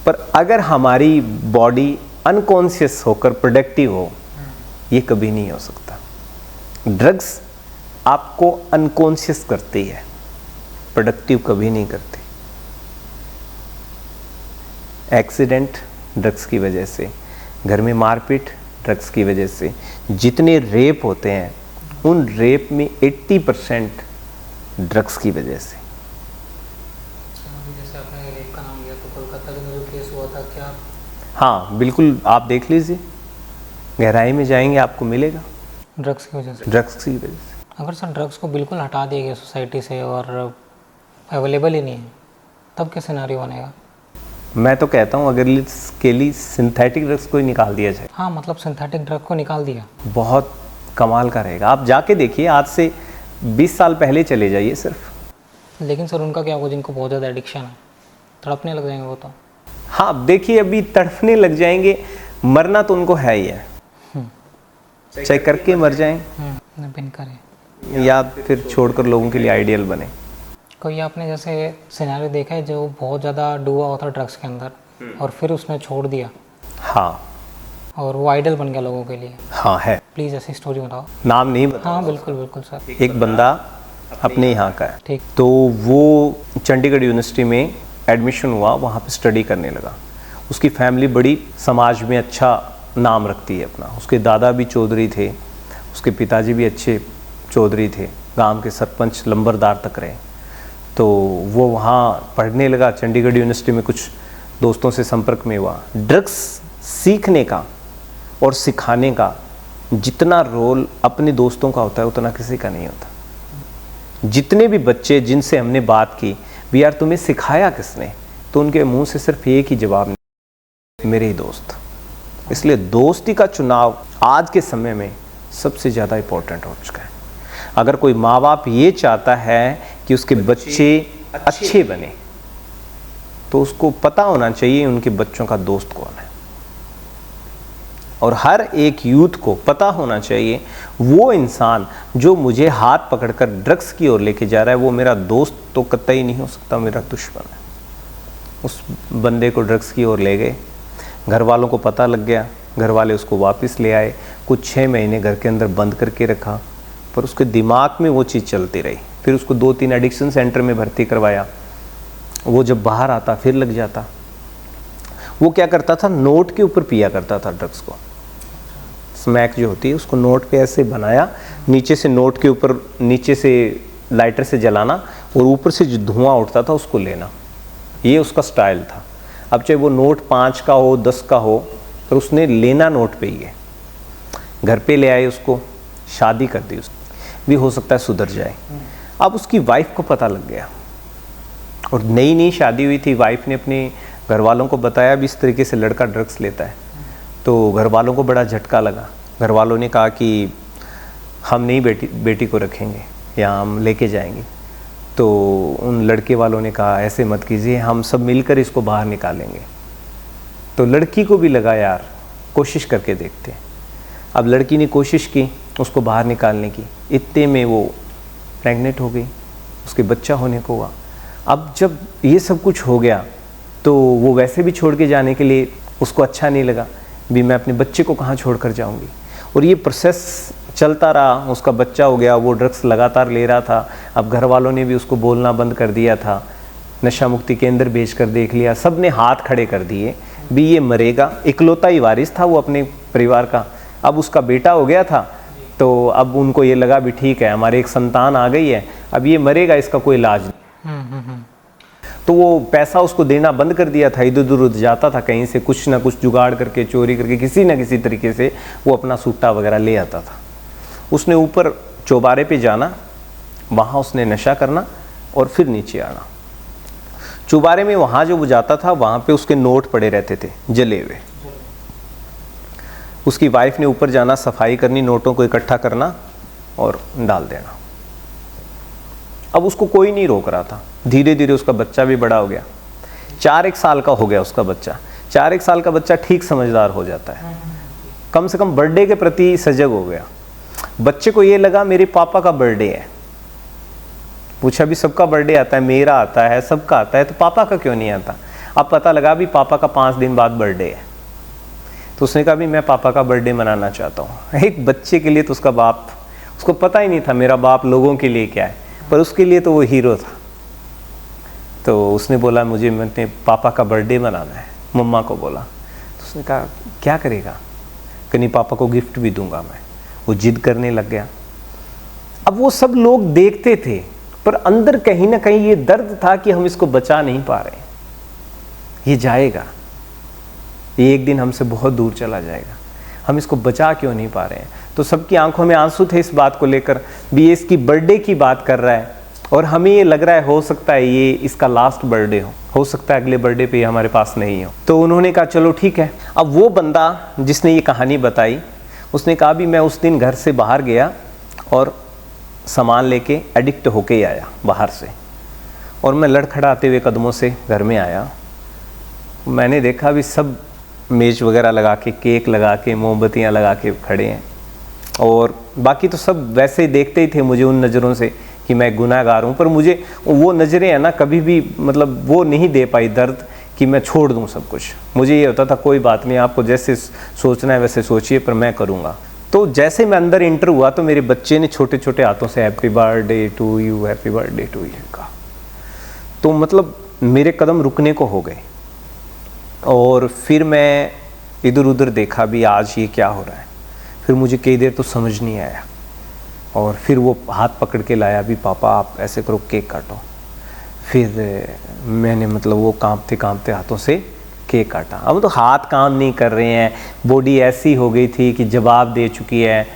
पर अगर हमारी बॉडी अनकॉन्शियस होकर प्रोडक्टिव हो, ये कभी नहीं हो सकता। ड्रग्स आपको अनकॉन्शियस करती है, प्रोडक्टिव कभी नहीं करती। एक्सीडेंट ड्रग्स की वजह से, घर में मारपीट ड्रग्स की वजह से, जितने रेप होते हैं उन रेप में 80% ड्रग्स की वजह से। जैसे आपने रेप का नाम लिया, तो कोलकाता के अंदर जो केस हुआ था, क्या? हाँ बिल्कुल, आप देख लीजिए, गहराई में जाएंगे आपको मिलेगा। ड्रग्स की वजह से? ड्रग्स की वजह से। अगर सर ड्रग्स को बिल्कुल हटा दिया गया सोसाइटी से और अवेलेबल ही नहीं है, तब क्या सिनेरियो बनेगा? मैं तो कहता हूँ अगर इसके लिए सिंथेटिक ड्रग्स को ही निकाल दिया जाए, हाँ मतलब सिंथेटिक ड्रग को निकाल दिया, बहुत कमाल का रहेगा। आप जाके देखिए, आज से 20 साल पहले चले जाइए सिर्फ। लेकिन सर उनका क्या होगा जिनको बहुत ज़्यादा एडिक्शन है, तड़पने लग जाएंगे वो तो। हाँ देखिए, अभी तड़पने लग जाएंगे, मरना तो उनको है ही है, चाहे करके मर जाएं बिन करें या फिर छोड़कर लोगों के लिए आइडियल बने। कोई आपने जैसे सिनेरियो देखा है जो बहुत ज़्यादा डूबा हुआ था ड्रग्स के अंदर और फिर उसने छोड़ दिया? हाँ, और वो आइडल बन गया लोगों के लिए? हाँ है। प्लीज़ ऐसी स्टोरी बताओ। नाम नहीं बता। हाँ बिल्कुल बिल्कुल सर। एक बंदा अपने यहाँ का है, ठीक। तो वो चंडीगढ़ यूनिवर्सिटी में एडमिशन हुआ, वहाँ पे स्टडी करने लगा। उसकी फैमिली बड़ी समाज में अच्छा नाम रखती है अपना। उसके दादा भी चौधरी थे, उसके पिताजी भी अच्छे चौधरी थे, गांव के सरपंच लंबरदार तक रहे। तो वो वहाँ पढ़ने लगा, चंडीगढ़ यूनिवर्सिटी में कुछ दोस्तों से संपर्क में हुआ। ड्रग्स सीखने का और सिखाने का जितना रोल अपने दोस्तों का होता है उतना किसी का नहीं होता। जितने भी बच्चे जिनसे हमने बात की, भी यार तुम्हें सिखाया किसने, तो उनके मुंह से सिर्फ एक ही जवाब, मेरे ही दोस्त। इसलिए दोस्ती का चुनाव आज के समय में सबसे ज़्यादा इम्पोर्टेंट हो चुका है। अगर कोई माँ बाप ये चाहता है कि उसके बच्चे अच्छे बने, तो उसको पता होना चाहिए उनके बच्चों का दोस्त कौन है। और हर एक यूथ को पता होना चाहिए वो इंसान जो मुझे हाथ पकड़कर ड्रग्स की ओर लेके जा रहा है, वो मेरा दोस्त तो कतई नहीं हो सकता, मेरा दुश्मन है। उस बंदे को ड्रग्स की ओर ले गए, घर वालों को पता लग गया, घर वाले उसको वापस ले आए, कुछ 6 महीने घर के अंदर बंद करके रखा, पर उसके दिमाग में वो चीज़ चलती रही। फिर उसको 2-3 एडिक्शन सेंटर में भर्ती करवाया। वो जब बाहर आता फिर लग जाता। वो क्या करता था, नोट के ऊपर पिया करता था ड्रग्स को। स्मैक जो होती है उसको नोट पे ऐसे बनाया, नीचे से नोट के ऊपर नीचे से लाइटर से जलाना और ऊपर से जो धुआं उठता था उसको लेना। ये उसका स्टाइल था। अब चाहे वो नोट 5 का हो 10 का हो, पर उसने लेना नोट पे ही है। घर पे ले आए उसको, शादी कर दी उसकी, भी हो सकता है सुधर जाए। अब उसकी वाइफ को पता लग गया, और नई नई शादी हुई थी। वाइफ ने अपने घर वालों को बताया भी इस तरीके से लड़का ड्रग्स लेता है। तो घर वालों को बड़ा झटका लगा। घर वालों ने कहा कि हम नहीं बेटी को रखेंगे या हम लेके जाएंगे। तो उन लड़के वालों ने कहा ऐसे मत कीजिए, हम सब मिलकर इसको बाहर निकालेंगे। तो लड़की को भी लगा यार कोशिश करके देखते हैं। अब लड़की ने कोशिश की उसको बाहर निकालने की, इतने में वो प्रेग्नेंट हो गई, उसके बच्चा होने को हुआ। अब जब ये सब कुछ हो गया तो वो वैसे भी छोड़ के जाने के लिए उसको अच्छा नहीं लगा भी मैं अपने बच्चे को कहाँ छोड़ कर जाऊँगी। और ये प्रोसेस चलता रहा, उसका बच्चा हो गया, वो ड्रग्स लगातार ले रहा था। अब घर वालों ने भी उसको बोलना बंद कर दिया था, नशा मुक्ति केंद्र भेज कर देख लिया, सब ने हाथ खड़े कर दिए भी ये मरेगा। इकलौता ही वारिस था वो अपने परिवार का। अब उसका बेटा हो गया था तो अब उनको ये लगा भी ठीक है हमारे एक संतान आ गई है, अब ये मरेगा, इसका कोई इलाज नहीं। तो वो पैसा उसको देना बंद कर दिया था। इधर उधर जाता था, कहीं से कुछ ना कुछ जुगाड़ करके, चोरी करके, किसी न किसी तरीके से वो अपना सूटा वगैरह ले आता था। उसने ऊपर चौबारे पे जाना, वहाँ उसने नशा करना और फिर नीचे आना। चौबारे में वहाँ जो वो जाता था वहाँ पे उसके नोट पड़े रहते थे जले हुए। उसकी वाइफ ने ऊपर जाना, सफाई करनी, नोटों को इकट्ठा करना और डाल देना। अब उसको कोई नहीं रोक रहा था। धीरे धीरे उसका बच्चा भी बड़ा हो गया, 4-1 साल का हो गया उसका बच्चा। 4-1 साल का बच्चा ठीक समझदार हो जाता है, कम से कम बर्थडे के प्रति सजग हो गया। बच्चे को ये लगा मेरे पापा का बर्थडे है। पूछा भी सबका बर्थडे आता है, मेरा आता है, सबका आता है, तो पापा का क्यों नहीं आता। अब पता लगा भी पापा का 5 दिन बाद बर्थडे है। तो उसने कहा भी मैं पापा का बर्थडे मनाना चाहता हूँ। एक बच्चे के लिए तो उसका बाप, उसको पता ही नहीं था मेरा बाप लोगों के लिए क्या है, पर उसके लिए तो वो हीरो था। तो उसने बोला मुझे मैंने पापा का बर्थडे मनाना है। मम्मा को बोला तो उसने कहा क्या करेगा, कहीं पापा को गिफ्ट भी दूंगा मैं। वो जिद करने लग गया। अब वो सब लोग देखते थे पर अंदर कहीं ना कहीं ये दर्द था कि हम इसको बचा नहीं पा रहे, ये जाएगा, ये एक दिन हमसे बहुत दूर चला जाएगा, हम इसको बचा क्यों नहीं पा रहे हैं। तो सबकी आंखों में आंसू थे इस बात को लेकर भी, ये इसकी बर्थडे की बात कर रहा है और हमें ये लग रहा है हो सकता है ये इसका लास्ट बर्थडे हो सकता है अगले बर्थडे पे हमारे पास नहीं हो। तो उन्होंने कहा चलो ठीक है। अब वो बंदा जिसने ये कहानी बताई उसने कहा भी मैं उस दिन घर से बाहर गया और सामान लेके एडिक्ट होके आया बाहर से, और मैं लड़खड़ाते हुए कदमों से घर में आया। मैंने देखा भी सब मेज वगैरह लगा के, केक लगा के, मोमबत्तियाँ लगा के खड़े हैं, और बाकी तो सब वैसे ही देखते ही थे मुझे उन नज़रों से कि मैं गुनाहगार हूँ। पर मुझे वो नज़रें है ना कभी भी मतलब वो नहीं दे पाई दर्द कि मैं छोड़ दूँ सब कुछ। मुझे ये होता था कोई बात नहीं, आपको जैसे सोचना है वैसे सोचिए, पर मैं करूँगा। तो जैसे मैं अंदर इंटर हुआ तो मेरे बच्चे ने छोटे छोटे हाथों से happy birthday to you, happy birthday to you कहा। तो मतलब मेरे कदम रुकने को हो गए, और फिर मैं इधर उधर देखा भी आज ये क्या हो रहा है। फिर मुझे कई देर तो समझ नहीं आया, और फिर वो हाथ पकड़ के लाया भी पापा आप ऐसे करो, केक काटो। फिर मैंने मतलब वो कांपते हाथों से केक काटा। अब तो हाथ काम नहीं कर रहे हैं, बॉडी ऐसी हो गई थी कि जवाब दे चुकी है,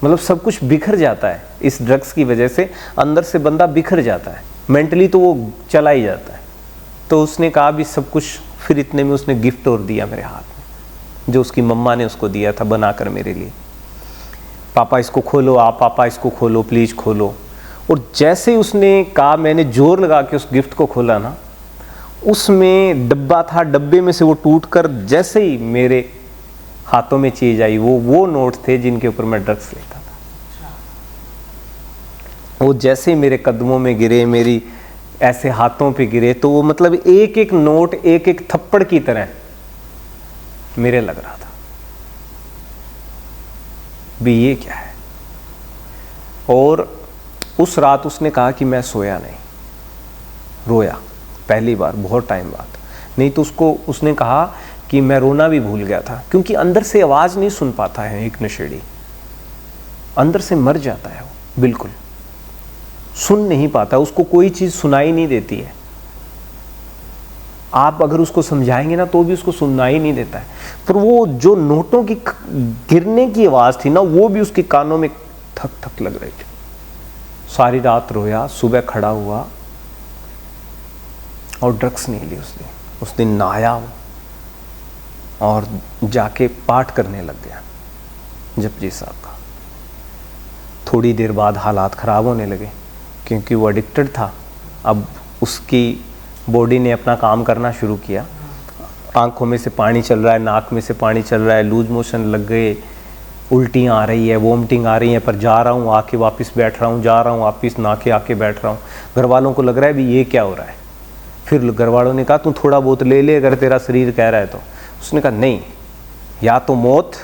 मतलब सब कुछ बिखर जाता है इस ड्रग्स की वजह से। अंदर से बंदा बिखर जाता है, मेंटली तो वो चला ही जाता है। तो उसने कहा भी सब कुछ, फिर इतने में उसने गिफ्ट और दिया मेरे हाथ में, जो उसकी मम्मा ने उसको दिया था बनाकर मेरे लिए। पापा इसको खोलो, आप पापा इसको खोलो, प्लीज़ खोलो। और जैसे ही उसने कहा मैंने जोर लगा के उस गिफ्ट को खोला ना, उसमें डब्बा था, डब्बे में से वो टूटकर जैसे ही मेरे हाथों में चीज आई, वो नोट थे जिनके ऊपर मैं ड्रग्स लेता था। वो जैसे ही मेरे कदमों में गिरे, मेरी ऐसे हाथों पे गिरे, तो वो मतलब एक एक नोट एक एक थप्पड़ की तरह मेरे लग रहा था भी ये क्या है। और उस रात उसने कहा कि मैं सोया नहीं, रोया पहली बार बहुत टाइम बाद। नहीं तो उसने कहा कि मैं रोना भी भूल गया था, क्योंकि अंदर से आवाज़ नहीं सुन पाता है एक नशेड़ी, अंदर से मर जाता है वो, बिल्कुल सुन नहीं पाता, उसको कोई चीज़ सुनाई नहीं देती है। आप अगर उसको समझाएंगे ना तो भी उसको सुनना ही नहीं देता है। पर वो जो नोटों की गिरने की आवाज़ थी ना, वो भी उसके कानों में थक थक लग रही थी, सारी रात रोया, सुबह खड़ा हुआ और ड्रग्स नहीं ली उसने। उस दिन नहाया और जाके पाठ करने लग गया जपजी साहब का। थोड़ी देर बाद हालात ख़राब होने लगे क्योंकि वो एडिक्टेड था। अब उसकी बॉडी ने अपना काम करना शुरू किया। आंखों में से पानी चल रहा है, नाक में से पानी चल रहा है, लूज मोशन लग गए, उल्टियाँ आ रही है, वोमिटिंग आ रही है, पर जा रहा हूँ आके वापस बैठ रहा हूँ, जा रहा हूँ वापस ना के आके बैठ रहा हूँ। घर वालों को लग रहा है भी ये क्या हो रहा है। फिर घर वालों ने कहा तू थोड़ा बहुत ले ले अगर तेरा शरीर कह रहा है तो। उसने कहा नहीं, या तो मौत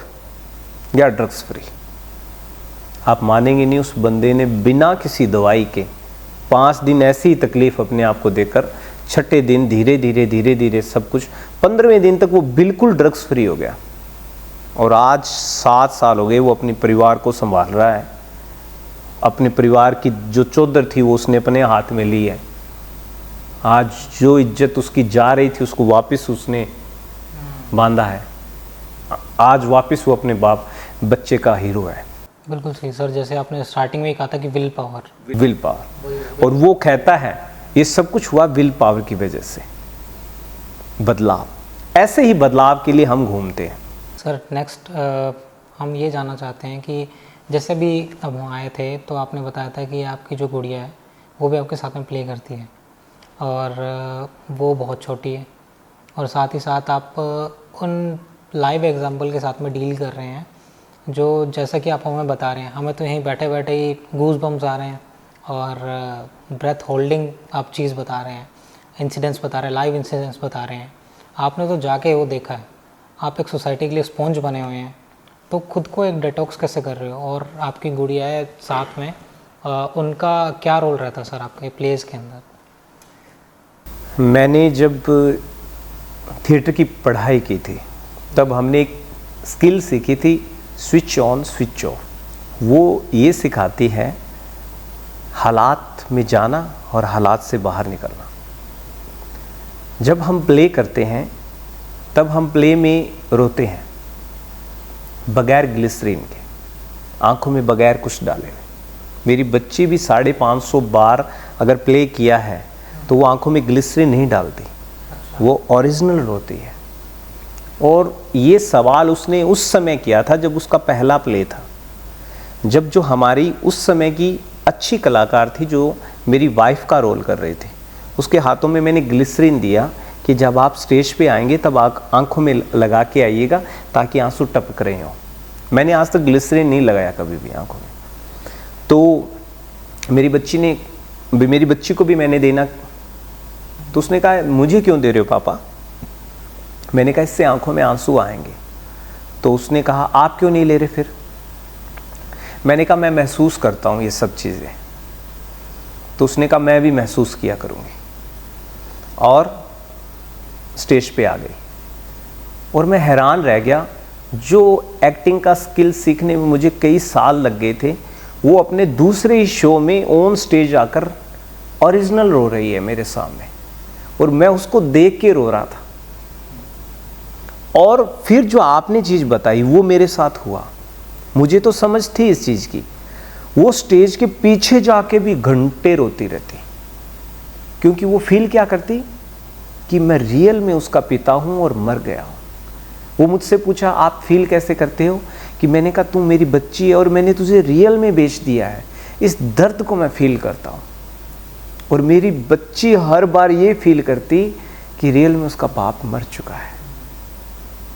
या ड्रग्स फ्री। आप मानेंगे नहीं, उस बंदे ने बिना किसी दवाई के 5 दिन ऐसी तकलीफ अपने आप को देकर, छठे दिन धीरे धीरे सब कुछ, 15वें दिन तक वो बिल्कुल ड्रग्स फ्री हो गया। और आज 7 साल हो गए वो अपने परिवार को संभाल रहा है। अपने परिवार की जो चौधर थी वो उसने अपने हाथ में ली है। आज जो इज्जत उसकी जा रही थी उसको वापस उसने बांधा है। आज वापस वो अपने बच्चे का हीरो है। बिल्कुल सही सर, जैसे आपने स्टार्टिंग में ही कहा था कि विल पावर, और वो कहता है ये सब कुछ हुआ विल पावर की वजह से। बदलाव, ऐसे ही बदलाव के लिए हम घूमते हैं। सर नेक्स्ट हम ये जानना चाहते हैं कि जैसे भी अब हम आए थे तो आपने बताया था कि आपकी जो गुड़िया है वो भी आपके साथ में प्ले करती है और वो बहुत छोटी है, और साथ ही साथ आप उन लाइव एग्जाम्पल के साथ में डील कर रहे हैं जो जैसा कि आप हमें बता रहे हैं। हमें तो यहीं बैठे बैठे ही गूज बम्स आ रहे हैं और ब्रेथ होल्डिंग आप चीज़ बता रहे हैं, इंसिडेंट्स बता रहे हैं, लाइव इंसिडेंट्स बता रहे हैं। आपने तो जाके वो देखा है, आप एक सोसाइटी के लिए स्पॉन्ज बने हुए हैं, तो खुद को एक डिटॉक्स कैसे कर रहे हो? और आपकी गुड़िया है साथ में, उनका क्या रोल रहता है सर आपके प्लेस के अंदर? मैंने जब थिएटर की पढ़ाई की थी तब हमने एक स्किल सीखी थी, स्विच ऑन स्विच ऑफ। वो ये सिखाती है हालात में जाना और हालात से बाहर निकलना। जब हम प्ले करते हैं तब हम प्ले में रोते हैं बगैर ग्लिसरीन के, आंखों में बगैर कुछ डाले। मेरी बच्ची भी 550 बार अगर प्ले किया है तो वो आंखों में ग्लिसरीन नहीं डालती, वो ओरिजिनल रोती है। और ये सवाल उसने उस समय किया था जब उसका पहला प्ले था, जब जो हमारी उस समय की अच्छी कलाकार थी जो मेरी वाइफ का रोल कर रही थी, उसके हाथों में मैंने ग्लिसरीन दिया कि जब आप स्टेज पे आएंगे तब आप आंखों में लगा के आइएगा ताकि आंसू टपक रहे हों। मैंने आज तक ग्लिसरीन नहीं लगाया कभी भी आंखों में। तो मेरी बच्ची को भी मैंने देना, तो उसने कहा मुझे क्यों दे रहे हो पापा? मैंने कहा इससे आंखों में आंसू आएंगे। तो उसने कहा आप क्यों नहीं ले रहे फिर? मैंने कहा मैं महसूस करता हूँ ये सब चीज़ें। तो उसने कहा मैं भी महसूस किया करूँगी, और स्टेज पे आ गई। और मैं हैरान रह गया, जो एक्टिंग का स्किल सीखने में मुझे कई साल लग गए थे, वो अपने दूसरे शो में ऑन स्टेज आकर ओरिजिनल रो रही है मेरे सामने, और मैं उसको देख के रो रहा था। और फिर जो आपने चीज़ बताई वो मेरे साथ हुआ। मुझे तो समझ थी इस चीज़ की, वो स्टेज के पीछे जाके भी घंटे रोती रहती, क्योंकि वो फील क्या करती कि मैं रियल में उसका पिता हूँ और मर गया हूँ। वो मुझसे पूछा आप फील कैसे करते हो? कि मैंने कहा तू मेरी बच्ची है और मैंने तुझे रियल में बेच दिया है, इस दर्द को मैं फील करता हूँ। और मेरी बच्ची हर बार ये फील करती कि रियल में उसका बाप मर चुका है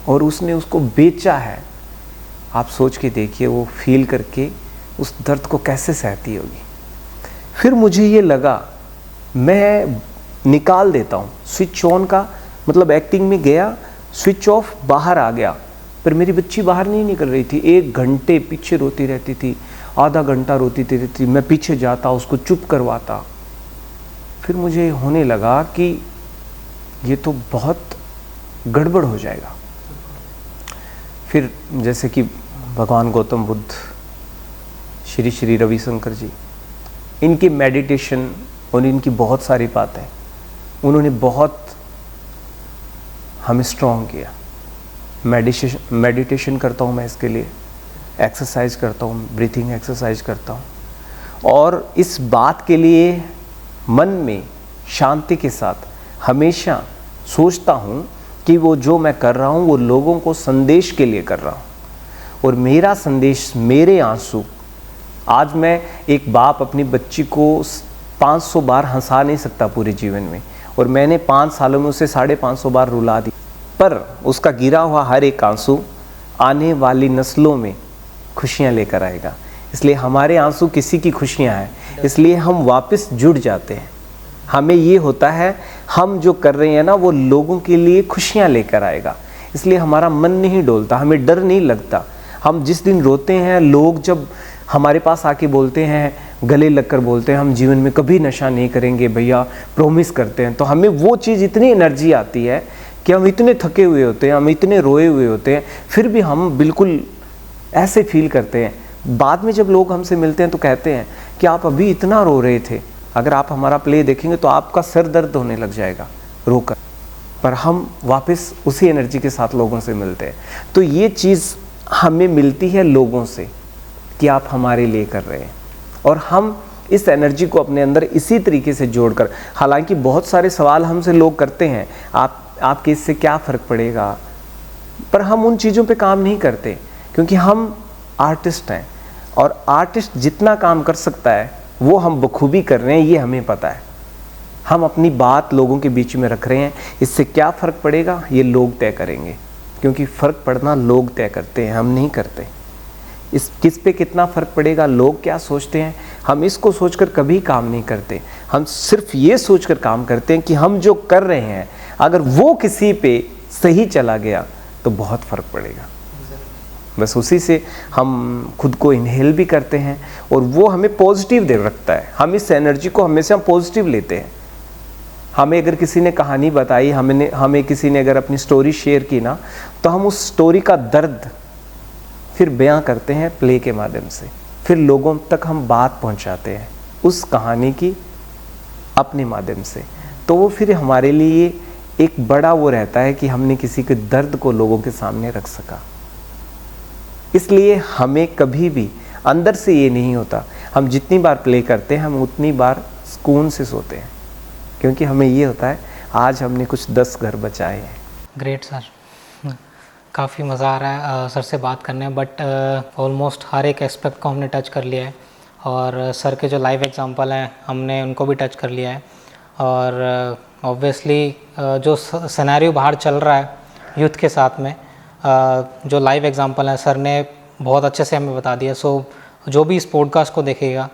और उसने उसको बेचा है। आप सोच के देखिए वो फील करके उस दर्द को कैसे सहती होगी। फिर मुझे ये लगा मैं निकाल देता हूँ स्विच ऑन का मतलब एक्टिंग में गया, स्विच ऑफ बाहर आ गया, पर मेरी बच्ची बाहर नहीं निकल रही थी। 1 घंटे पीछे रोती रहती थी, आधा घंटा रोती रहती, मैं पीछे जाता उसको चुप करवाता। फिर मुझे होने लगा कि ये तो बहुत गड़बड़ हो जाएगा। फिर जैसे कि भगवान गौतम बुद्ध, श्री श्री रविशंकर जी, इनकी मेडिटेशन और इनकी बहुत सारी बातें उन्होंने बहुत हमें स्ट्रॉन्ग किया। मेडिटेशन करता हूँ मैं इसके लिए, एक्सरसाइज करता हूँ, ब्रीथिंग एक्सरसाइज करता हूँ, और इस बात के लिए मन में शांति के साथ हमेशा सोचता हूँ कि वो जो मैं कर रहा हूँ वो लोगों को संदेश के लिए कर रहा हूँ, और मेरा संदेश, मेरे आंसू। आज मैं एक बाप अपनी बच्ची को 500 बार हंसा नहीं सकता पूरे जीवन में, और मैंने 5 सालों में उसे 550 बार रुला दी, पर उसका गिरा हुआ हर एक आंसू आने वाली नस्लों में खुशियाँ लेकर आएगा। इसलिए हमारे आंसू किसी की खुशियाँ हैं, इसलिए हम वापस जुड़ जाते हैं। हमें ये होता है हम जो कर रहे हैं ना वो लोगों के लिए खुशियाँ लेकर आएगा, इसलिए हमारा मन नहीं डोलता, हमें डर नहीं लगता। हम जिस दिन रोते हैं, लोग जब हमारे पास आके बोलते हैं, गले लगकर बोलते हैं हम जीवन में कभी नशा नहीं करेंगे भैया, प्रॉमिस करते हैं, तो हमें वो चीज़ इतनी एनर्जी आती है कि हम इतने थके हुए होते हैं, हम इतने रोए हुए होते हैं, फिर भी हम बिल्कुल ऐसे फील करते हैं। बाद में जब लोग हमसे मिलते हैं तो कहते हैं कि आप अभी इतना रो रहे थे, अगर आप हमारा प्ले देखेंगे तो आपका सर दर्द होने लग जाएगा रोकर, पर हम वापस उसी एनर्जी के साथ लोगों से मिलते हैं। तो ये चीज़ हमें मिलती है लोगों से कि आप हमारे लिए कर रहे हैं, और हम इस एनर्जी को अपने अंदर इसी तरीके से जोड़कर, हालांकि बहुत सारे सवाल हमसे लोग करते हैं, आपके इससे क्या फ़र्क पड़ेगा, पर हम उन चीज़ों पे काम नहीं करते, क्योंकि हम आर्टिस्ट हैं, और आर्टिस्ट जितना काम कर सकता है वो हम बखूबी कर रहे हैं, ये हमें पता है। हम अपनी बात लोगों के बीच में रख रहे हैं, इससे क्या फ़र्क पड़ेगा ये लोग तय करेंगे, क्योंकि फ़र्क पड़ना लोग तय करते हैं, हम नहीं करते। इस किस पे कितना फ़र्क पड़ेगा, लोग क्या सोचते हैं, हम इसको सोचकर कभी काम नहीं करते। हम सिर्फ ये सोचकर काम करते हैं कि हम जो कर रहे हैं अगर वो किसी पे सही चला गया तो बहुत फ़र्क पड़ेगा। बस उसी से हम खुद को इनहेल भी करते हैं, और वो हमें पॉजिटिव दे रखता है। हम इस एनर्जी को हमेशा पॉजिटिव लेते हैं। हमें अगर किसी ने कहानी बताई, हमें किसी ने अगर अपनी स्टोरी शेयर की ना, तो हम उस स्टोरी का दर्द फिर बयां करते हैं प्ले के माध्यम से, फिर लोगों तक हम बात पहुंचाते हैं उस कहानी की अपने माध्यम से। तो वो फिर हमारे लिए एक बड़ा वो रहता है कि हमने किसी के दर्द को लोगों के सामने रख सका। इसलिए हमें कभी भी अंदर से ये नहीं होता, हम जितनी बार प्ले करते हैं हम उतनी बार सुकून से सोते हैं, क्योंकि हमें ये होता है आज हमने कुछ 10 घर बचाए हैं। ग्रेट सर, काफ़ी मज़ा आ रहा है सर से बात करने में, बट ऑलमोस्ट हर एक एस्पेक्ट को हमने टच कर लिया है, और सर के जो लाइव एग्जांपल हैं हमने उनको भी टच कर लिया है। और ऑब्वियसली जो सिनेरियो बाहर चल रहा है यूथ के साथ में, जो लाइव एग्जांपल है सर ने बहुत अच्छे से हमें बता दिया। सो जो भी इस पॉडकास्ट को देखेगा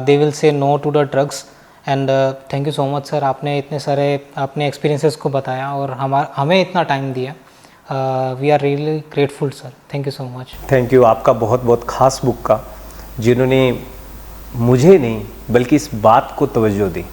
they will say no to the drugs. And thank you so much sir, आपने इतने सारे अपने एक्सपीरियंसेस को बताया और हमें इतना टाइम दिया। We are really grateful sir, thank you so much. Thank you आपका बहुत बहुत खास बुक का, जिन्होंने मुझे नहीं बल्कि इस बात को तवज्जो दी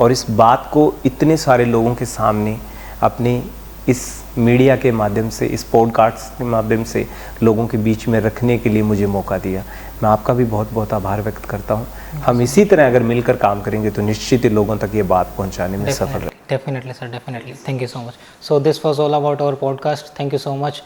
और इस बात को इतने सारे लोगों के सामने अपने इस मीडिया के माध्यम से, इस पॉडकास्ट के माध्यम से लोगों के बीच में रखने के लिए मुझे मौका दिया। मैं आपका भी बहुत बहुत आभार व्यक्त करता हूँ। हम इसी तरह अगर मिलकर काम करेंगे तो निश्चित ही लोगों तक ये बात पहुँचाने में सफल रहेंगे। Definitely sir, definitely. Thank you so much. So this was all about our podcast. Thank you so much.